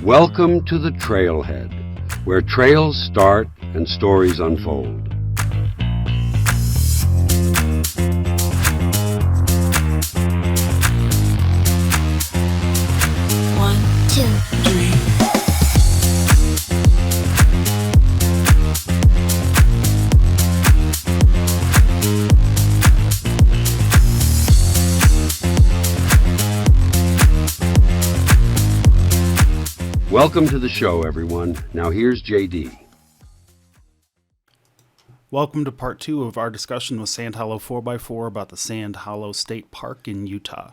Welcome to the Trailhead, where trails start and stories unfold. One, two, three. Welcome to the show, everyone. Now here's JD. Welcome to part 2 of our discussion with Sand Hollow 4x4 about the Sand Hollow State Park in Utah.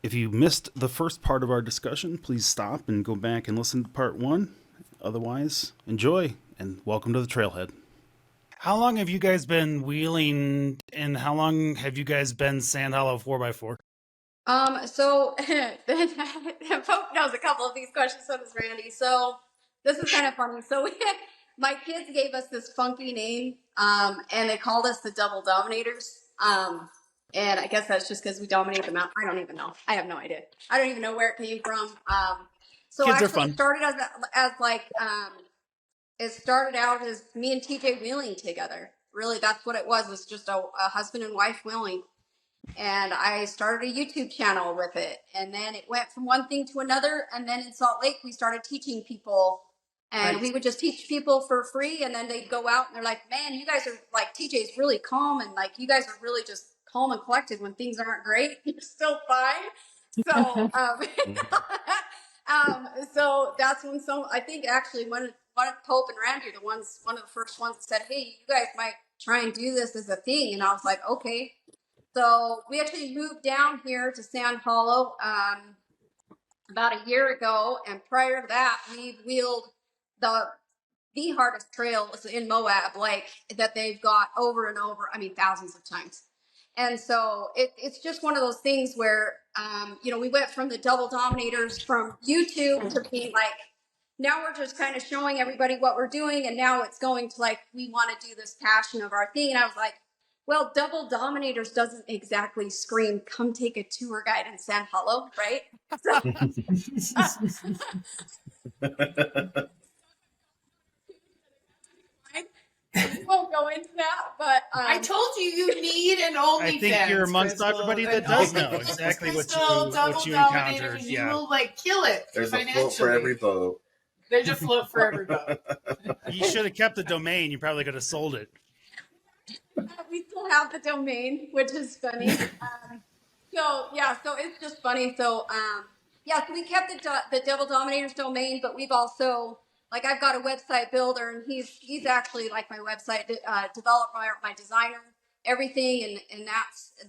If you missed the first part of our discussion, please stop and go back and listen to part 1. Otherwise, enjoy and welcome to the Trailhead. How long have you guys been wheeling and how long have you guys been Sand Hollow 4x4? So Pope knows a couple of these questions, so does Randy. So this is kind of funny. So my kids gave us this funky name, and they called us the Double Dominators. And I guess that's just because we dominate them out. I don't even know. I have no idea. I don't even know where it came from. So Kids are actually fun. it started it started out as me and TJ wheeling together. Really, that's what it was just a husband and wife wheeling. And I started a YouTube channel with it. And then it went from one thing to another. And then in Salt Lake, we started teaching people. And we would just teach people for free. And then they'd go out and they're like, man, you guys are like, TJ's really calm. And like, you guys are really just calm and collected when things aren't great. You're still fine. So, so that's when I think actually one Pope and Randy are one of the first ones that said, hey, you guys might try and do this as a thing. And I was like, okay. So we actually moved down here to Sand Hollow about a year ago, and prior to that, we wheeled the hardest trails in Moab, like that they've got over and over. I mean, thousands of times. And so it's just one of those things where we went from the Double Dominators from YouTube to being like, now we're just kind of showing everybody what we're doing, and now it's going to like we want to do this passion of our thing, and I was like. Well, Double Dominators doesn't exactly scream, come take a tour guide in Sand Hollow, right? So, we won't go into that, but... I told you need an OnlyFans. I think you're amongst Crystal. everybody that does know exactly what you encountered. And Yeah. you will kill it. There's a float for every boat. There's a float for every boat. You should have kept the domain. You probably could have sold it. We still have the domain, which is funny. So it's just funny. So so we kept the Double Dominators domain, but we've also I've got a website builder, and he's actually like my website developer, my designer, everything, and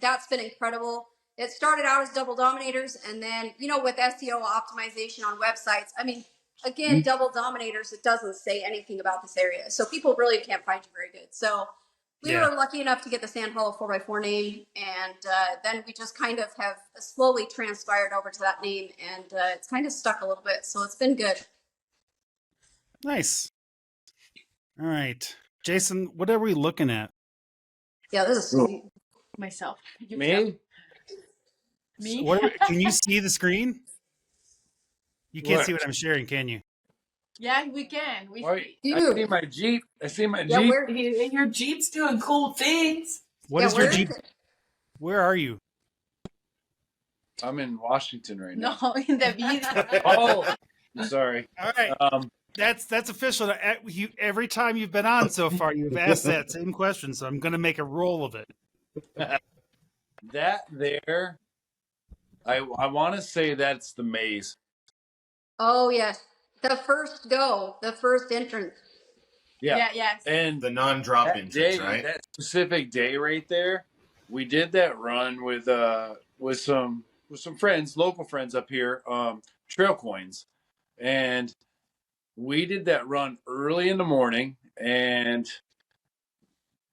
that's been incredible. It started out as Double Dominators, and then with SEO optimization on websites. I mean, again, Double Dominators, it doesn't say anything about this area, so people really can't find you very good. So. We were lucky enough to get the Sand Hollow 4x4 name, and then we just kind of have slowly transpired over to that name, and it's kind of stuck a little bit, so it's been good. Nice. All right. Jason, what are we looking at? Yeah, this is sweet. Myself. Me? Can you see the screen? You can't see what I'm sharing, can you? Yeah, we can. I see my Jeep. Yeah, and your Jeep's doing cool things. What is your Jeep? Where are you? I'm in Washington right now. No, in the Beehive. Oh, sorry. All right. That's official. Every time you've been on so far, you've asked that same question, so I'm going to make a roll of it. That there, I want to say that's the maze. Oh, yes. The first entrance. Yeah. Yes. And The non-drop that entrance, day, right? that specific day right there, we did that run with some friends, local friends up here, Trail Coins, and we did that run early in the morning. And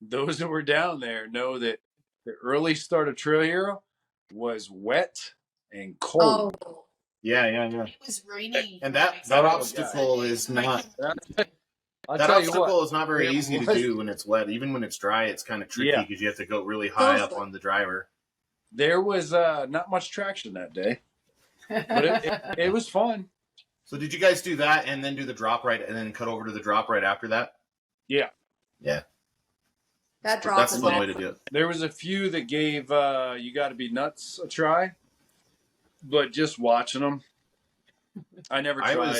those that were down there know that the early start of Trail Hero was wet and cold. Oh. Yeah. It was raining. And that obstacle is not... I'll that tell you obstacle what, is not very easy to do when it's wet. Even when it's dry, it's kind of tricky because you have to go really high up on the driver. There was not much traction that day, but it was fun. So did you guys do that and then do the drop right and then cut over to the drop right after that? Yeah. Yeah. That drop That's is the way awesome. to do it. There was a few that gave You Gotta Be Nuts a try, but just watching them, I never tried.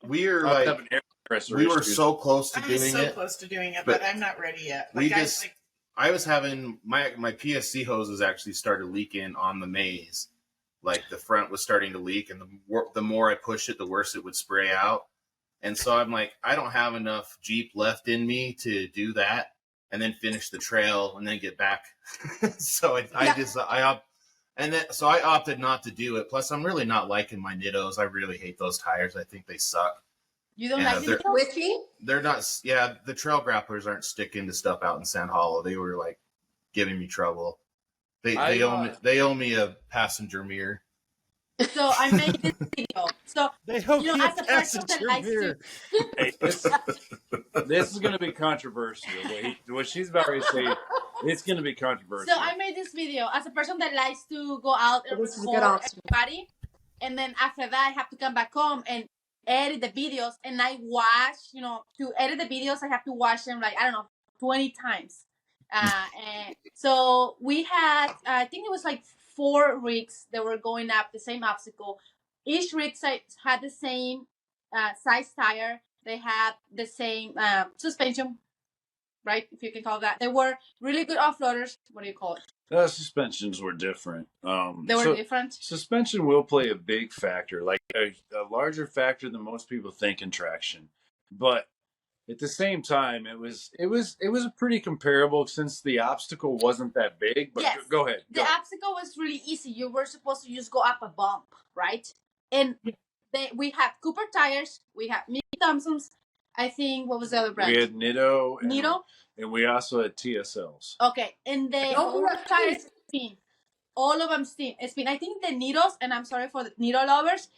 We were I was like, having air compressor we were issues. so close to I'm doing so it. close to doing it, but but I'm not ready yet. we Like, just, I was having my PSC hoses actually started leaking on the maze. Like the front was starting to leak, and the more I pushed it, the worse it would spray out. And so I'm like, I don't have enough Jeep left in me to do that and then finish the trail and then get back. So I opted not to do it. Plus, I'm really not liking my Nittos. I really hate those tires. I think they suck. You don't Yeah, like they're- it? Witchy? They're not. Yeah, the trail grapplers aren't sticking to stuff out in Sand Hollow. They were like giving me trouble. They owe me a passenger mirror. So I made this video. So They hope you know, as a person that likes to, Hey, this is going to be controversial. What she's about to say, it's going to be controversial. so I made this video as a person that likes to go out and This is a record good option. everybody, and then after that I have to come back home and edit the videos. And I watch, you know, to edit the videos I have to watch them like, I don't know, 20 times. And so we had, I think it was like 4 rigs that were going up the same obstacle. Each rig had the same size tire. They had the same suspension, right? If you can call that. They were really good off-roaders. What do you call it? Suspensions were different. They were different. Suspension will play a big factor, like a larger factor than most people think in traction. But at the same time, it was a pretty comparable since the obstacle wasn't that big. But Yes. go ahead. The obstacle was really easy. You were supposed to just go up a bump, right? And we had Cooper tires. We had Mickey Thompson's. I think, what was the other brand? We had Nitto. Nitto? And we also had TSLs. Okay, and the whole tires spin. All of them spin. I think the Nittos, and I'm sorry for the Nitto lovers,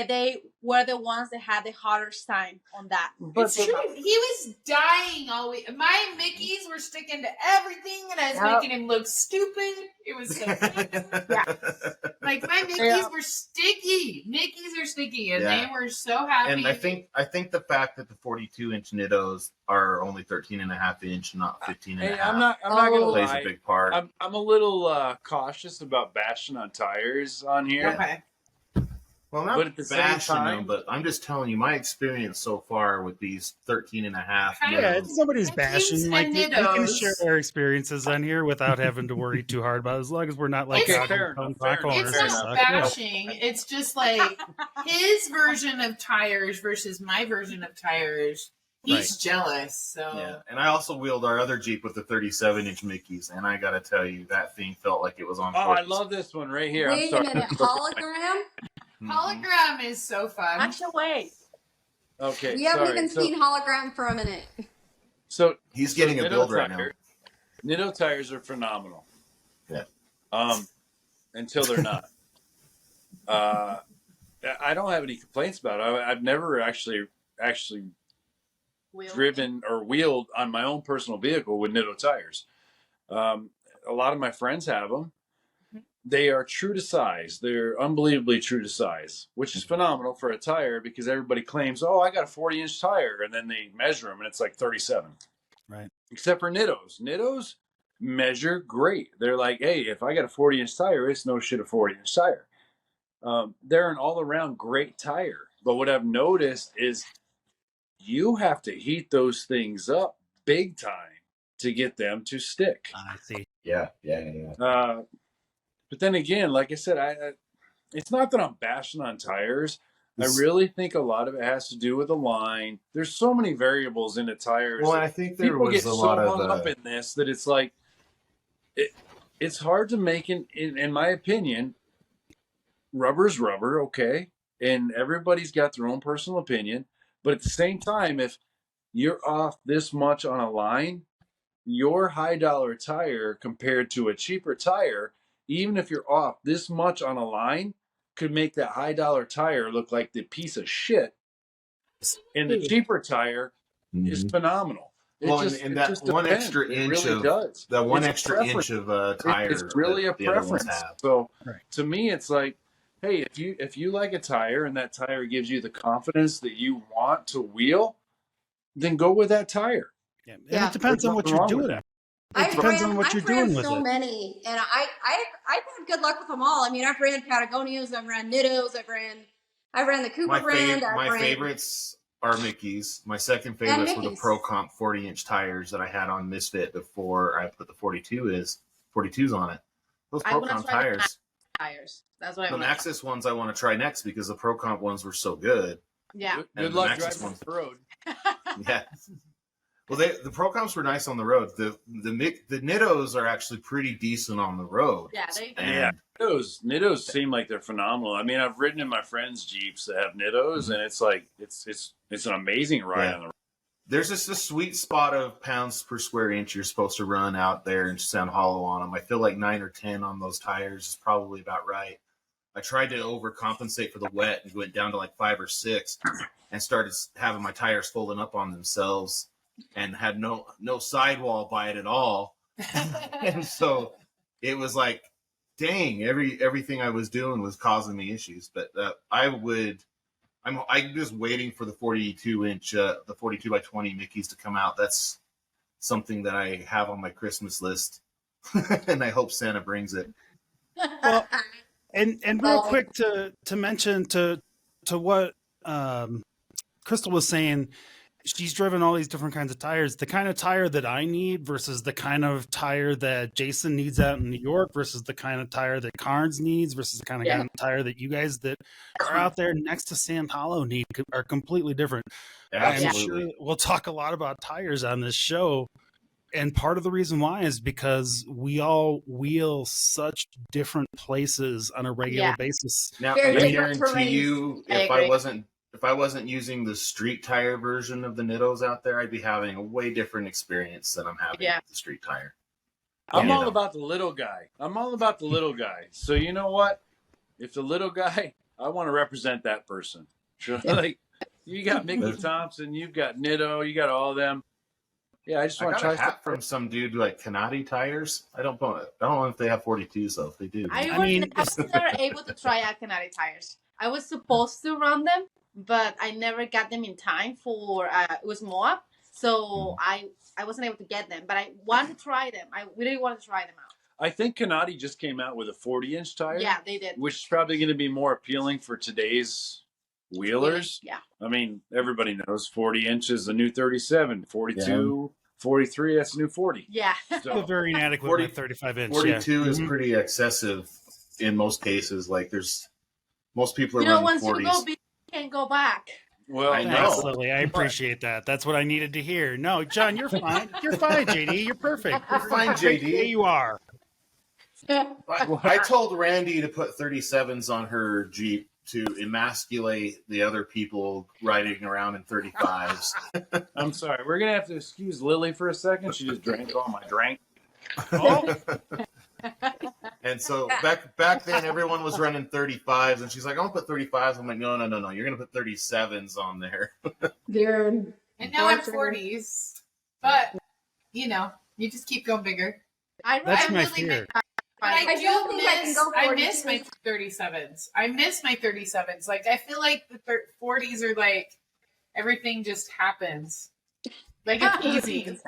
they were the ones that had the hardest time on that. It's true. He was dying all week. My Mickeys were sticking to everything, and I was making him look stupid. It was so funny. Yeah. Like my Mickeys were sticky. Mickeys are sticky, and they were so happy. And I think the fact that the 42-inch Nittos are only 13.5-inch, not 15 and a half, I'm not gonna plays lie. a big part. I'm a little cautious about bashing on tires on here. Okay. Well, not But at the same bashing time- them, but I'm just telling you my experience so far with these 13.5. Yeah, it's nobody's Mickeys bashing. and Like we can Nittos. share our experiences on here without having to worry too hard about it, as long as we're not like It's- out fair in enough, front fair enough. corners It's and not stuff. Yeah. bashing. It's just like his version of tires versus my version of tires. He's jealous. So Yeah, and I also wheeled our other Jeep with the 37-inch Mickeys, and I gotta tell you, that thing felt like it was on. Oh, I 40s. love this one right here. Wait a minute, hologram? hologram is so fun. Actually, wait. Okay, We haven't sorry. even seen hologram for a minute. So He's getting a Nitto build right now. Nitto tires are phenomenal. Yeah. Until they're not. I don't have any complaints about it. I've never actually driven or wheeled on my own personal vehicle with Nitto tires. A lot of my friends have them. They are true to size. They're unbelievably true to size, which is phenomenal for a tire because everybody claims, oh, I got a 40-inch tire. And then they measure them and it's like 37. Right. Except for Nittos. Nittos measure great. They're like, hey, if I got a 40-inch tire, it's no shit a 40-inch tire. They're an all-around great tire. But what I've noticed is you have to heat those things up big time to get them to stick. I see. Yeah. But then again, like I said, I it's not that I'm bashing on tires. I really think a lot of it has to do with the line. There's so many variables in the tires. Well, I think there people was get a so lot hung of up in this that it's like it's hard to make in my opinion. Rubber's rubber, okay, and everybody's got their own personal opinion. But at the same time, if you're off this much on a line, your high dollar tire compared to a cheaper tire, even if you're off this much on a line, could make that high dollar tire look like the piece of shit. And the cheaper tire is phenomenal. Well, It and that just one depends. extra It inch really of does. that one It's a extra preference. inch of tire. It's really a that the other ones preference. have. So Right. to me, it's like hey, if you like a tire and that tire gives you the confidence that you want to wheel, then go with that tire. Yeah. And Yeah. it depends on what There's you're nothing wrong doing. with It depends on what I've you're ran doing with so it. many, and I've had good luck with them all. I mean, I've ran Patagonias, I've ran Nittos, I've ran the Cooper brand. My favorites are Mickey's. My second favorites were the Mickey's. Pro Comp 40-inch tires that I had on Misfit before I put the 42s on it. Those I Pro want to Comp try the tires. tires. That's what I The want. Maxxis ones I want to try next because the Pro Comp ones were so good. Yeah. Good And the luck Maxxis driving ones- the road. Yeah. Well, the Pro Comps were nice on the road. The Nittos are actually pretty decent on the road. Yeah, they. And Nittos seem like they're phenomenal. I mean, I've ridden in my friends' Jeeps that have Nittos, and it's like it's an amazing ride Yeah. on the road. there's just a sweet spot of pounds per square inch you're supposed to run out there and sound hollow on them. I feel like 9 or 10 on those tires is probably about right. I tried to overcompensate for the wet and went down to like 5 or 6 and started having my tires folding up on themselves and had no sidewall by it at all. And so it was like, dang, everything I was doing was causing me issues. But I'm just waiting for the 42-inch, the 42 by 20 Mickeys to come out. That's something that I have on my Christmas list, and I hope Santa brings it. Well, and real quick to mention to what Crystal was saying, she's driven all these different kinds of tires. The kind of tire that I need versus the kind of tire that Jason needs out in New York versus the kind of tire that Carnes needs versus the kind of tire that you guys that are out there next to Sand Hollow need are completely different. Absolutely. I'm sure we'll talk a lot about tires on this show. And part of the reason why is because we all wheel such different places on a regular basis. Now, Very I different guarantee terrains. you, I if agree. I wasn't using the street tire version of the Nittos out there, I'd be having a way different experience than I'm having with the street tire. I'm Yeah. all about the little guy. So you know what? If the little guy, I want to represent that person. Like you got Mickey Thompson, you've got Nitto, you got all of them. Yeah, I just I want to got try a hat from some dude like Canati tires. I don't know if they have 42s though. If they do, I was never able to try Acanati tires. I was supposed to run them, but I never got them in time for it was Moab, so I wasn't able to get them. But I want to try them. I really want to try them out. I think Canati just came out with a 40-inch tire. Yeah, they did. Which is probably going to be more appealing for today's wheelers. Yeah. I mean, everybody knows 40 inches the new 37, 42, 43, that's the new 40. Yeah. So very inadequate 40 with 35-inch. 42 is pretty excessive in most cases. Like most people are running once 40s. you go big, you can't go back. Well, I know. Absolutely. I appreciate that. That's what I needed to hear. No, John, you're fine. You're fine, JD. You're perfect. You're fine, JD. There you are. I told Randy to put 37s on her Jeep to emasculate the other people riding around in 35s. I'm sorry. We're going to have to excuse Lily for a second. She just drank all my drink. Oh, And so back then, everyone was running 35s, and she's like, "I'm gonna put 35s." I'm like, "No, you're gonna put 37s on there." Dude. And now I'm 40s. But, you just keep going bigger. that's my really fear. But I don't think I can go 40s. miss my 37s. I miss my 37s. Like, I feel like the 40s are like, everything just happens. Like, it's easy.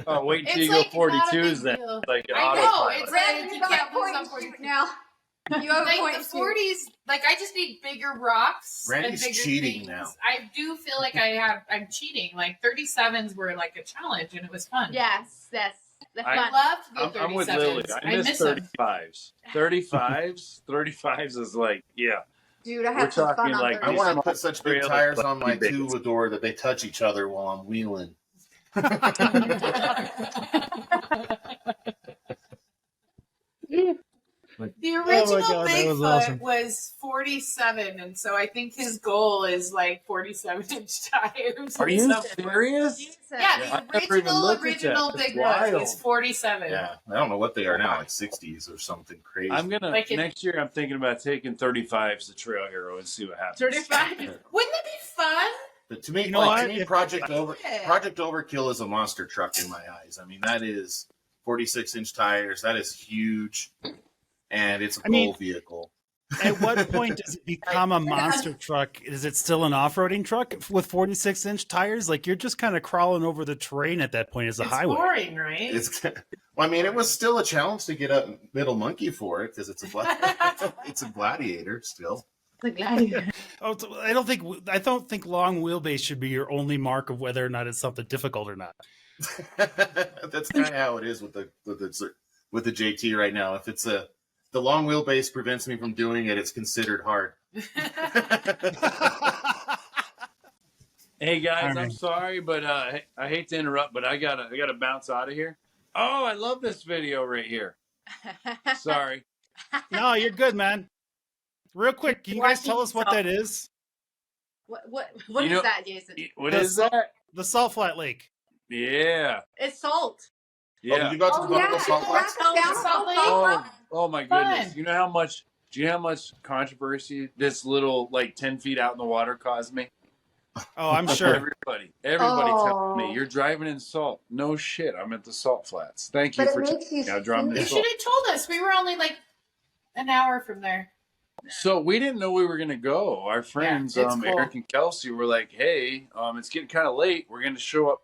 Oh, wait till It's you go like not a 42s big then. deal. Like an I know. autopilot. It's Brandon, like, you you got can't a lose point on to 40. shoot now. You have a Like, point the to shoot. 40s, like, I just need bigger rocks. Randy's and bigger cheating things. now. I do feel like I'm cheating. Like, 37s were like a challenge, and it was fun. Yes, that's the I fun. I loved the 37s. I'm with Lily. I miss them. 35s. 35s is like, yeah. Dude, I We're had some fun talking on like I Thursday. want to put such big Trail, tires like, on my big. two-door that they touch each other while I'm wheeling. The original God, that was Bigfoot was, awesome. 47, and so I think his goal is like 47-inch tires. Are and you stuff. serious? Jesus. Yeah, I never even the looked at that. original That's Bigfoot wild. was 47. Yeah, I don't know what they are now, like 60s or something crazy. I'm gonna Like it- next year. I'm thinking about taking 35s to Trail Hero and see what happens. 35. Wouldn't that be fun? But to me, You know what? to me, If- Project Yeah. Overkill is a monster truck in my eyes. I mean, that is 46-inch tires. That is huge, and it's a I mean- goal vehicle. At what point does it become a monster truck? Is it still an off-roading truck with 46-inch tires? Like you're just kind of crawling over the terrain at that point as a It's highway. boring, right? Well, I mean, it was still a challenge to get up Middle Monkey for it because it's a gladiator still. The gladiator. Oh, I don't think long wheelbase should be your only mark of whether or not it's something difficult or not. That's kind of how it is with the JT right now. If it's the long wheelbase prevents me from doing it, it's considered hard. Hey guys, All right. I'm sorry, but I hate to interrupt, but I gotta bounce out of here. Oh, I love this video right here. Sorry. No, you're good, man. Real quick, can you guys tell us what that is? What You is know- that, Jason? What The is that? The Salt Flat Lake. Yeah. It's salt. Oh, did Yeah. you go to the Buffalo Salt Flats? Oh my Fun. goodness. You know how much controversy this little like 10 feet out in the water caused me? Oh, I'm sure. Everybody Oh. telling me you're driving in salt. No shit. I'm at the Salt Flats. Thank you But it for makes you I'm driving You in should salt. have told us. We were only like an hour from there. So we didn't know we were gonna go. Our friends, it's cool. Eric and Kelsey, were like, "Hey, it's getting kind of late. We're gonna show up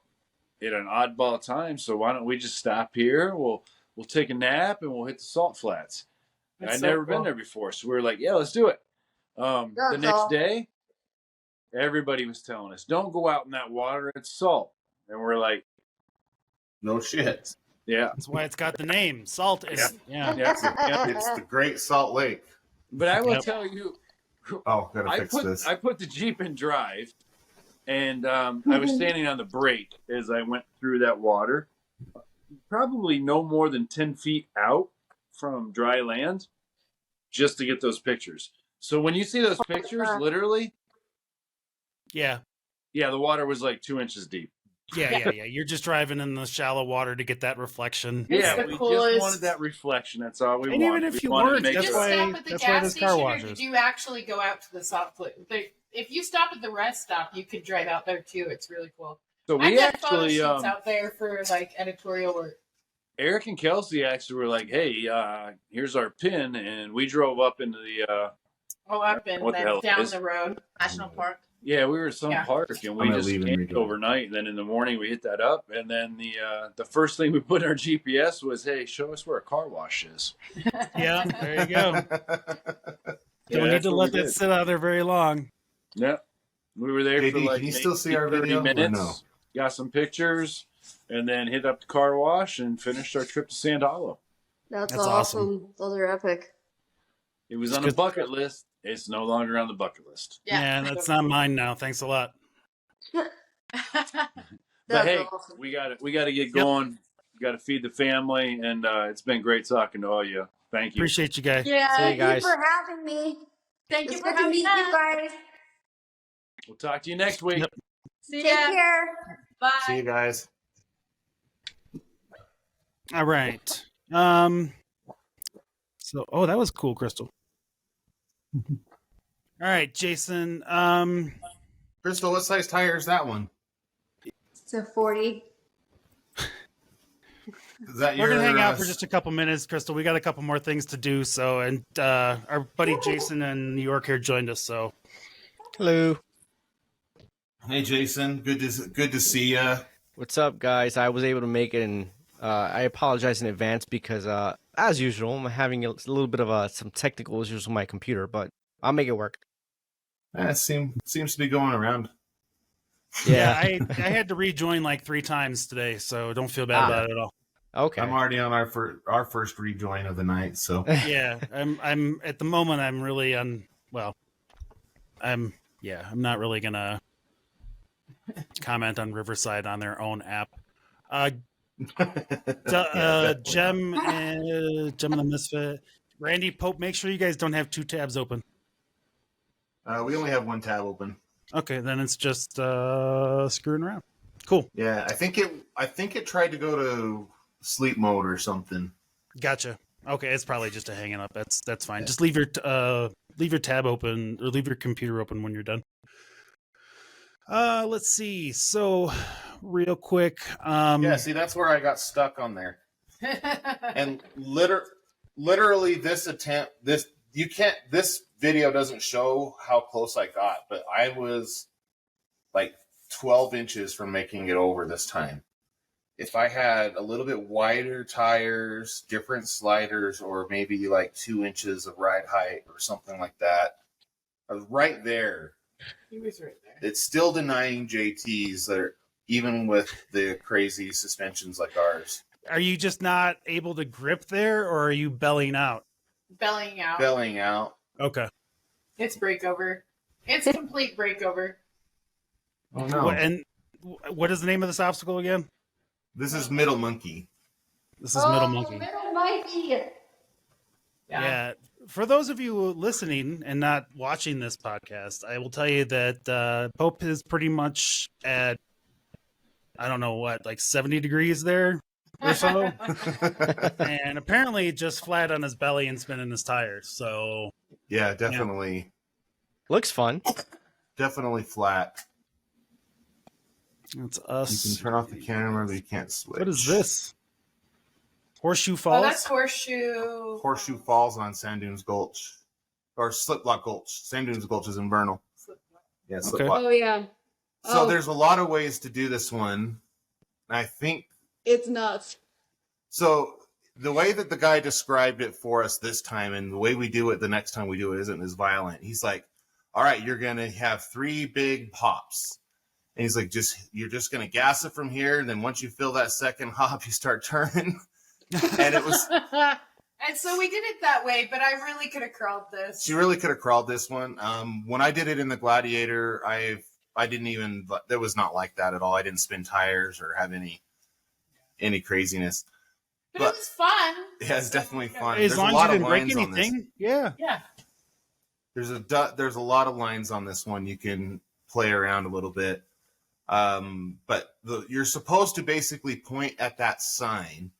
at an oddball time. So why don't we just stop here? We'll take a nap and we'll hit the Salt Flats." That's I'd so never been cool. there before, so we were like, "Yeah, let's do it." The That's next all. day, everybody was telling us, "Don't go out in that water. It's salt." And we're like, No shit. "Yeah, That's why it's got the name Salt. In it. Yeah. yeah." It's the Great Salt Lake. But I will Yep. tell you, Oh, gotta I fix put this. I put the Jeep in drive, and I was standing on the brake as I went through that water, probably no more than 10 feet out from dry land, just to get those pictures. So when you see those pictures, literally, Yeah. yeah, the water was like 2 inches deep. Yeah. You're just driving in the shallow water to get that reflection. It's Yeah, the we coolest. just wanted that reflection. That's all we And wanted. even if We you wanted to weren't, make Did you that's sure- why- stop at the that's why gas there's car station, or washes. did you actually go out to the salt flat? If you stop at the rest stop, you could drive out there too. It's really cool. So I've we done photo actually, shoots out there for like editorial work. Eric and Kelsey actually were like, "Hey, here's our pin," and we drove up into the. Oh, I've been What the hell down is- the road. National Park. Yeah, we were at some Yeah. park, and we I'm gonna just leave and camped redo it. overnight. And then in the morning, we hit that up, and then the first thing we put in our GPS was, "Hey, show us where a car wash is." Yeah, there you go. Yeah, Don't need that's to what let we that did. sit out there very long. Yeah, we were there for JD, like can you still see our 30 video or minutes. no? Got some pictures, and then hit up the car wash and finished our trip to Sand Hollow. That's That's awesome. Those are epic. It was It's on the good. bucket list. It's no longer on the bucket list. Yeah, that's not mine now. Thanks a lot. But That's hey, awesome. we got to get going. Got to feed the family, and it's been great talking to all you. Thank you. Appreciate you guys. Yeah. See you Thank you guys. for having me. Thank It's you for good to meet having you us. guys. We'll talk to you next week. Yep. See Take ya. care. Bye. See you guys. All right. So, that was cool, Crystal. All right, Jason. Crystal, what size tire is that one? It's a 40. Is that We're your? gonna hang out for just a couple minutes, Crystal. We got a couple more things to do. So, and our buddy Jason in New York here joined us. So, Hello. Hey, Jason. Good to see you. What's up, guys? I was able to make it, and I apologize in advance because, as usual, I'm having a little bit of some technical issues with my computer, but I'll make it work. That seems to be going around. yeah, I had to rejoin like 3 times today. So don't feel bad about it at all. Okay. I'm already on our first rejoin of the night. So Yeah, I'm at the moment. I'm really I'm not really gonna comment on Riverside on their own app. Gem and the Misfit, Randy Pope. Make sure you guys don't have 2 tabs open. we only have one tab open. Okay, then it's just screwing around. Cool, Yeah, I think it tried to go to sleep mode or something. gotcha. Okay, it's probably just a hanging up. That's fine. Just leave your tab open or leave your computer open when you're done. Let's see. So, real quick. Yeah, see, that's where I got stuck on there. And literally, this you can't. This video doesn't show how close I got, but I was like 12 inches from making it over this time. If I had a little bit wider tires, different sliders, or maybe like 2 inches of ride height or something like that, I was right there. He was right there. It's still denying JTs that are even with the crazy suspensions like ours. Are you just not able to grip there, or are you bellying out? Bellying out. Bellying out. Okay. It's breakover. It's complete breakover. Oh no. And what is the name of this obstacle again? This is Middle Monkey. This is Middle Monkey. Middle Monkey. Yeah. For those of you listening and not watching this podcast, I will tell you that Pope is pretty much at, I don't know what, like 70 degrees there or so. And apparently just flat on his belly and spinning his tires. So Yeah, definitely. Looks fun. Definitely flat. it's You us. can turn off the camera, but you can't switch. What is this? Horseshoe Oh, Falls? that's Horseshoe. Horseshoe Falls on Sand Dunes Gulch. Or Sliplock Gulch. Sand Dunes Gulch is in Vernal. Yeah, Okay. Sliplock. Oh yeah. So Oh, there's a lot of ways to do this one. I think it's nuts. so. The way that the guy described it for us this time, and the way we do it the next time we do it, isn't as violent. He's like, "All right, you're gonna have 3 big hops," and he's like, "You're just gonna gas it from here, and then once you feel that second hop, you start turning." And it was And so we did it that way, but I really could have crawled this. she really could have crawled this one. When I did it in the Gladiator, I didn't even. It was not like that at all. I didn't spin tires or have any craziness. But it was fun. Yeah, it's definitely fun. As There's long a as lot you of didn't break lines on this. anything. Yeah. Yeah. There's a lot of lines on this one. You can play around a little bit, but you're supposed to basically point at that sign,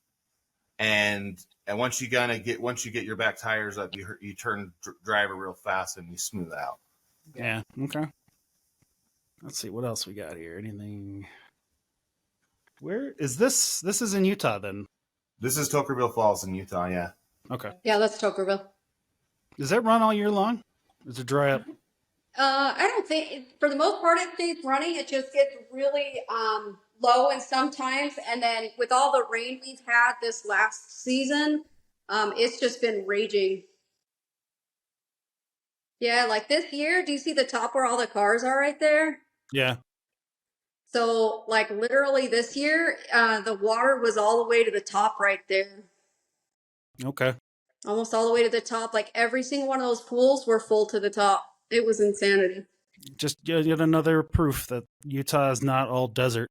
and once you get your back tires up, you turn driver real fast and you smooth out. Yeah. Okay. Let's see what else we got here. Anything? Where is this? This is in Utah, then. This is Tokerville Falls in Utah. Yeah. Okay. Yeah, that's Tokerville. Does that run all year long? Does it dry up? I don't think, for the most part, it stays running. It just gets really low and sometimes, and then with all the rain we've had this last season, it's just been raging. Yeah, like this year, do you see the top where all the cars are right there? Yeah. So, like literally this year, the water was all the way to the top right there. Okay. Almost all the way to the top. Like every single one of those pools were full to the top. It was insanity. Just yet another proof that Utah is not all desert.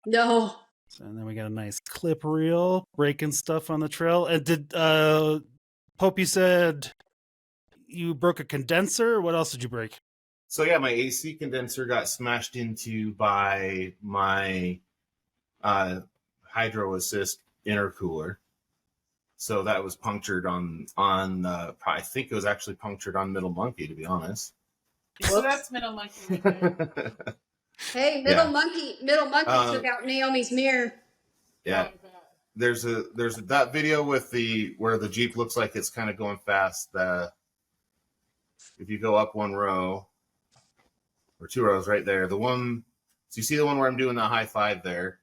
No. So, and then we got a nice clip reel, breaking stuff on the trail. And did Pope, you said you broke a condenser? What else did you break? So yeah, my AC condenser got smashed into by my hydro assist intercooler. So that was punctured on I think it was actually punctured on Middle Monkey, to be honest. So that's Middle Monkey. Hey, Middle Monkey took out Naomi's mirror. Yeah. There's that video with where the Jeep looks like it's kind of going fast. If you go up 1 row or 2 rows right there, so you see the one where I'm doing the high five there.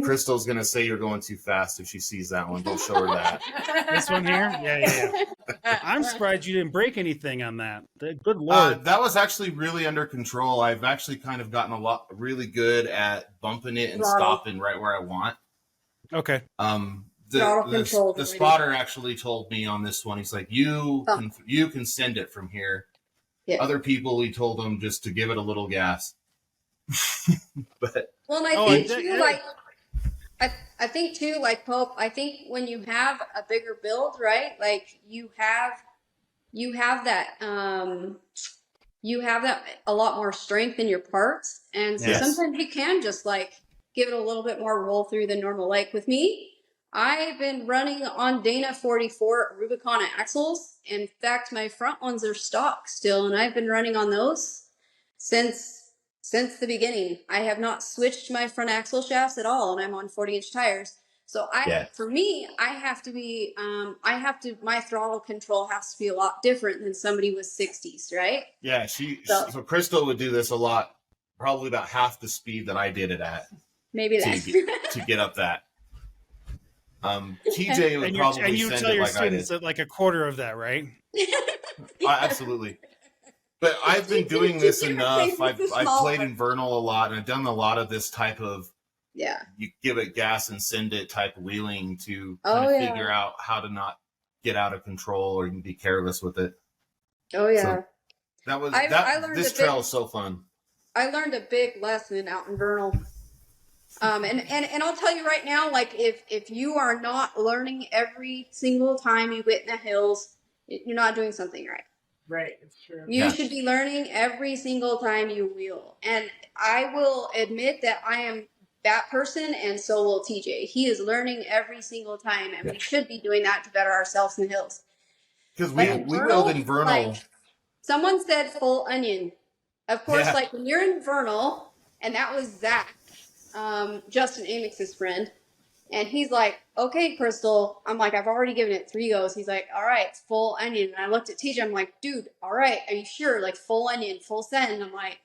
Crystal's gonna say you're going too fast if she sees that one. Don't show her that. This one here? Yeah. I'm surprised you didn't break anything on that. Good Lord. That was actually really under control. I've actually kind of gotten really good at bumping it and stopping right where I want. Okay. The spotter actually told me on this one, he's like, you can send it from here. Yeah. Other people, he told them just to give it a little gas. But Well, and I think too, like Pope, I think when you have a bigger build, right? Like you have that a lot more strength in your parts, and so sometimes you can just like give it a little bit more roll through than normal. Like with me, I've been running on Dana 44 Rubicon axles. In fact, my front ones are stock still, and I've been running on those since the beginning. I have not switched my front axle shafts at all, and I'm on 40-inch tires. So Yeah. for me, my throttle control has to be a lot different than somebody with 60s, right? Yeah, so Crystal would do this a lot, probably about half the speed that I did it at Maybe less. to get up that. TJ would probably and you send tell it your like I did. students that like a quarter of that, right? Absolutely. But I've been doing this enough. I've small played one. in Vernal a lot, and I've done a lot of this type of you give it gas and send it type of wheeling to kind of figure out how to not get out of control or you can be careless with it. Oh yeah. So that was I learned this trail is so fun. I learned a big lesson out in Vernal. And I'll tell you right now, like if you are not learning every single time you get in the hills, you're not doing something right. Right, it's true. You should be learning every single time you wheel. And I will admit that I am that person, and so will TJ. He is learning every single time, and we should be doing that to better ourselves in the hills. Because we wheeled in Vernal. Like, someone said full onion. Of course, like when you're in Vernal, and that was Zach, Justin Amix's friend, and he's like, okay, Crystal. I'm like, I've already given it 3 goes. He's like, all right, it's full onion. And I looked at TJ. I'm like, dude, all right, are you sure? Like full onion, full send. I'm like,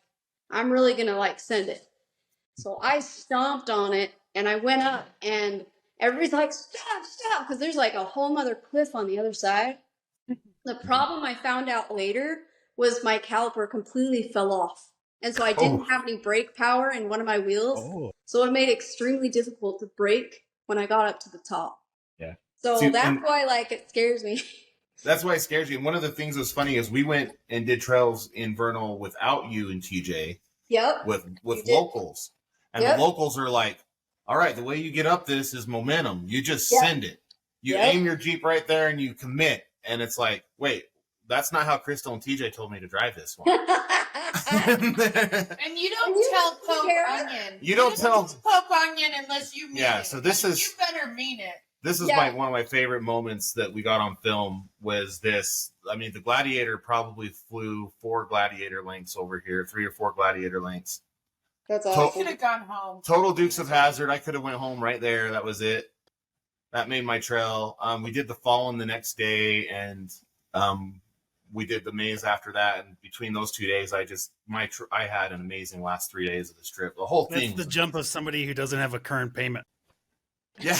I'm really going to like send it. So I stomped on it and I went up and everybody's like, stop. Because there's like a whole nother cliff on the other side. The problem I found out later was my caliper completely fell off. And so I didn't have any brake power in one of my wheels. So it made it extremely difficult to brake when I got up to the top. Yeah. So that's why like it scares me. That's why it scares you. And one of the things that's funny is we went and did trails in Vernal without you and TJ. Yep. With locals. And the locals are like, all right, the way you get up this is momentum. You just send it. You aim your Jeep right there and you commit. And it's like, wait, that's not how Crystal and TJ told me to drive this one. And you don't tell Poke Onion. You don't tell Poke Onion unless you mean it. Yeah, so this is... You better mean it. This is one of my favorite moments that we got on film was this. I mean, the Gladiator probably flew 4 Gladiator lengths over here, 3 or 4 Gladiator lengths. That's awesome. I could have gone home. Total Dukes of Hazzard. I could have went home right there. That was it. That made my trail. We did the Fallen the next day, and we did the maze after that. And between those 2 days, I had an amazing last 3 days of this trip. The whole thing. That's the jump of somebody who doesn't have a current payment. Yeah.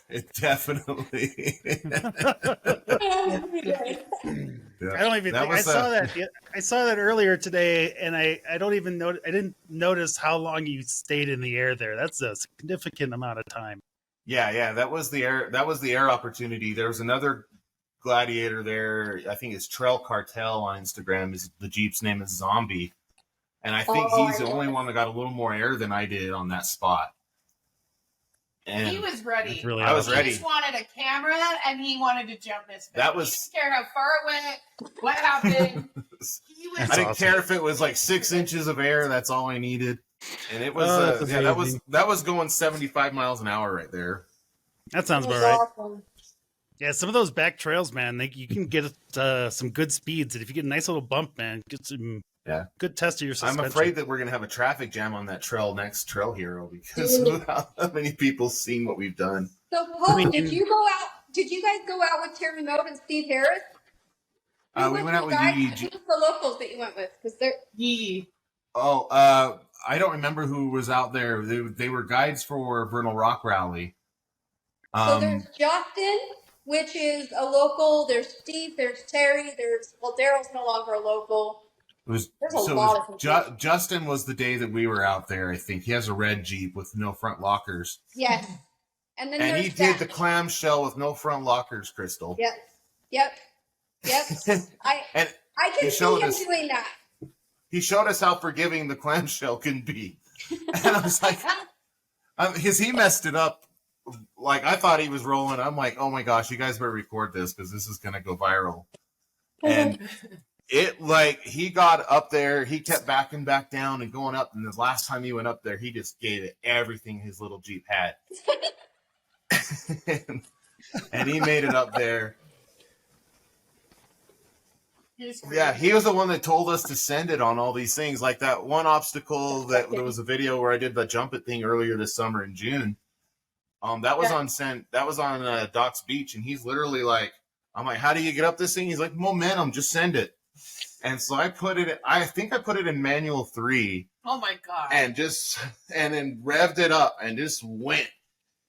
It definitely. I don't even think I saw that. I saw that earlier today, and I don't even know. I didn't notice how long you stayed in the air there. That's a significant amount of time. Yeah. That was the air. That was the air opportunity. There was another Gladiator there. I think it's Trail Cartel on Instagram. The Jeep's name is Zombie, and I think he's the only one that got a little more air than I did on that spot. And he was ready. Really I was ready. He just wanted a camera and he wanted to jump this. That was. He didn't care how far it went, what happened. I didn't care if it was like 6 inches of air. That's all I needed, and it was. That was going 75 miles an hour right there. That sounds about right. Awesome. Yeah, some of those back trails, man, you can get some good speeds, and if you get a nice little bump, man, get some. Yeah, good test of your suspension. I'm afraid that we're going to have a traffic jam on that trail next Trail Hero because of how many people seen what we've done. So, Pope, did you go out? Did you guys go out with Terry Moat and Steve Harris? We went out with Yee. Who's the locals that you went with? Because they're Yee. Oh, I don't remember who was out there. They were guides for Vernal Rock Rally. So there's Justin, which is a local. There's Steve. There's Terry. Daryl's no longer a local. Justin was the day that we were out there. I think he has a red Jeep with no front lockers. Yes, and he did the clamshell with no front lockers, Crystal. Yep. I can see him doing that. He showed us how forgiving the clamshell can be, and I was like, because he messed it up. Like I thought he was rolling. I'm like, oh my gosh, you guys better record this because this is gonna go viral. And he got up there, he kept backing back down and going up, and the last time he went up there, he just gave it everything his little Jeep had. and he made it up there. Yeah, he was the one that told us to send it on all these things. Like that one obstacle that there was a video where I did the jump it thing earlier this summer in June. That was on Doc's Beach, and he's literally like, I'm like, how do you get up this thing? He's like, momentum, just send it. And so I think I put it in manual 3. Oh my god! And then revved it up and just went.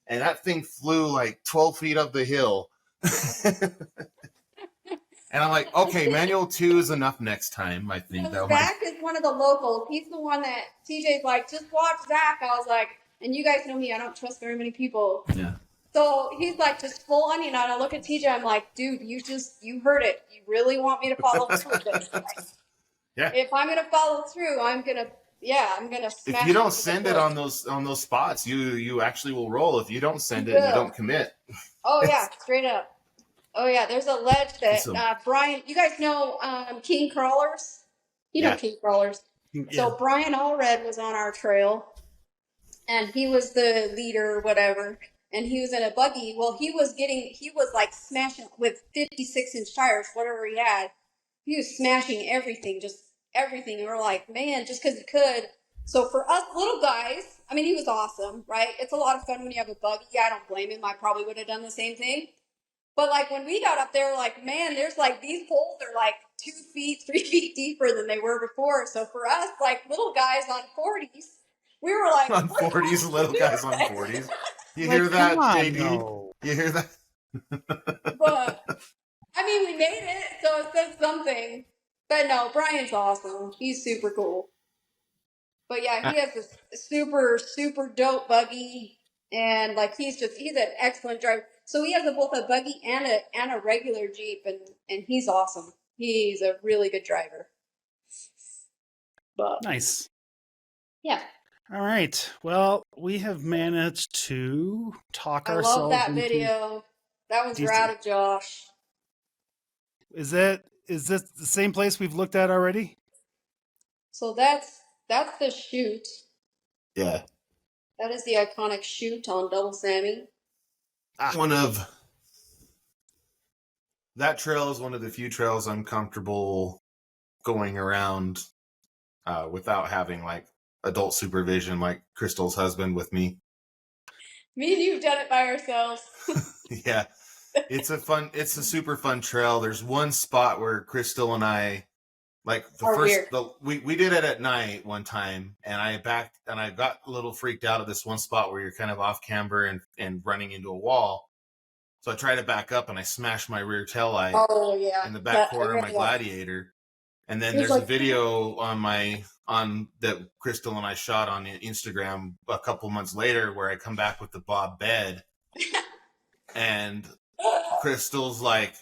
And that thing flew like 12 feet up the hill. And I'm like, okay, manual 2 is enough next time. I think that Zach is one of the locals. He's the one that TJ's like, just watch Zach. I was like, and you guys know me, I don't trust very many people. Yeah. So he's like, just full onion. And I look at TJ, I'm like, dude, you heard it. You really want me to follow through with this? Yeah. If I'm gonna follow through, I'm gonna smash. If you don't send it on those spots, you actually will roll. If you don't send it, you don't commit. Oh yeah, straight up. Oh yeah, there's a ledge that Brian. You guys know King Crawlers. You know King Crawlers. Yeah. So Brian Allred was on our trail, and he was the leader or whatever. And he was in a buggy. Well, he was like smashing with 56-inch tires, whatever he had. He was smashing everything, just everything. And we're like, man, just because he could. So for us little guys, I mean, he was awesome, right? It's a lot of fun when you have a buggy. I don't blame him. I probably would have done the same thing. But like when we got up there, like, man, there's like these holes are like 2 feet, 3 feet deeper than they were before. So for us, like little guys on 40s, we were like on 40s, little guys on 40s. You hear that, JD? No. You hear that? But I mean, we made it, so it says something. But no, Brian's awesome. He's super cool. But yeah, he has this super, super dope buggy, and like he's an excellent driver. So he has both a buggy and a regular Jeep, and he's awesome. He's a really good driver. But Nice. yeah. All right. Well, we have managed to talk I ourselves love that into... video. That was Decent. rad of Josh. Is this the same place we've looked at already? So that's the chute. Yeah. That is the iconic chute on Double Sammy. That trail is one of the few trails I'm comfortable going around without having like adult supervision, like Crystal's husband with me. Me and you've done it by ourselves. Yeah. It's a super fun trail. There's one spot where Crystal and I, like we did it at night one time, and I got a little freaked out at this one spot where you're kind of off camber and running into a wall. So I tried to back up and I smashed my rear tail light in the back corner of my Gladiator. And then there's a video on that Crystal and I shot on Instagram a couple months later where I come back with the Bob bed, and Crystal's like,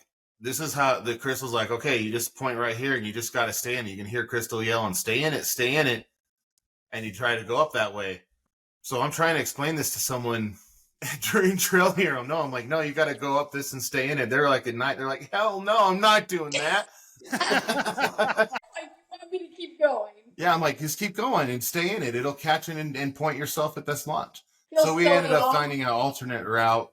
Crystal's like, okay, you just point right here and you just got to stay in it. You can hear Crystal yelling, stay in it. And you try to go up that way. So I'm trying to explain this to someone during Trail Hero. No, I'm like, no, you got to go up this and stay in it. They're like, at night, they're like, hell no, I'm not doing that. Like, you want me to keep going? Yeah, I'm like, just keep going and stay in it. It'll catch it and point yourself at this launch. Feels So we so ended up wrong. finding an alternate route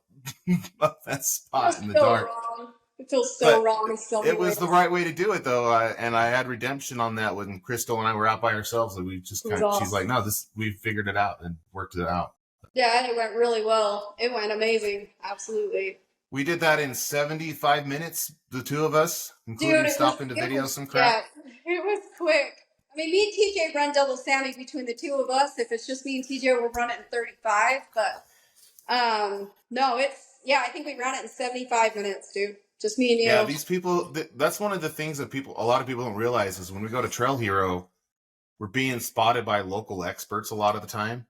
up that spot in the so dark. Wrong. It feels so wrong in so many It was ways. the right way to do it, though, and I had redemption on that when Crystal and I were out by ourselves. And we just she's like, "No, we figured it out and worked it out." Yeah, and it went really well. It went amazing. Absolutely. We did that in 75 minutes, the two of us, including stopping to video some crap. Yeah, it was quick. I mean, me and TJ run Double Sammy between the two of us. If it's just me and TJ, we'll run it in 35. But no, I think we ran it in 75 minutes, dude. Just me and you. Yeah, these people, that's one of the things that a lot of people don't realize is when we go to Trail Hero, we're being spotted by local experts a lot of the time.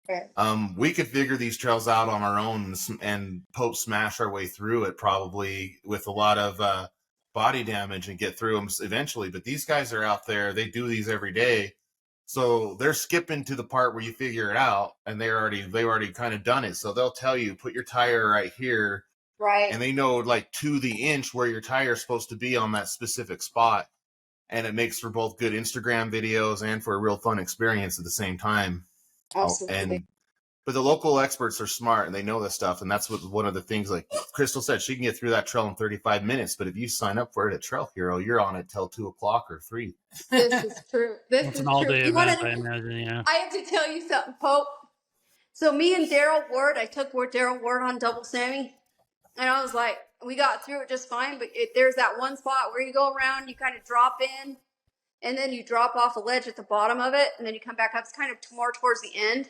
Okay. We could figure these trails out on our own and Pope smash our way through it probably with a lot of body damage and get through them eventually. But these guys are out there, they do these every day. So they're skipping to the part where you figure it out, and they've already kind of done it. So they'll tell you, put your tire right here. Right. And they know like to the inch where your tire is supposed to be on that specific spot. And it makes for both good Instagram videos and for a real fun experience at the same time. Absolutely. And But the local experts are smart and they know this stuff. And that's what one of the things, like Crystal said, she can get through that trail in 35 minutes. But if you sign up for it at Trail Hero, you're on it till 2 o'clock or 3. This is true. This It's is an all-day true. event, I imagine, yeah. I have to tell you something, Pope. So me and Daryl Ward, I took Daryl Ward on Double Sammy. And I was like, we got through it just fine. But there's that one spot where you go around, you kind of drop in. And then you drop off a ledge at the bottom of it. And then you come back up. It's kind of more towards the end.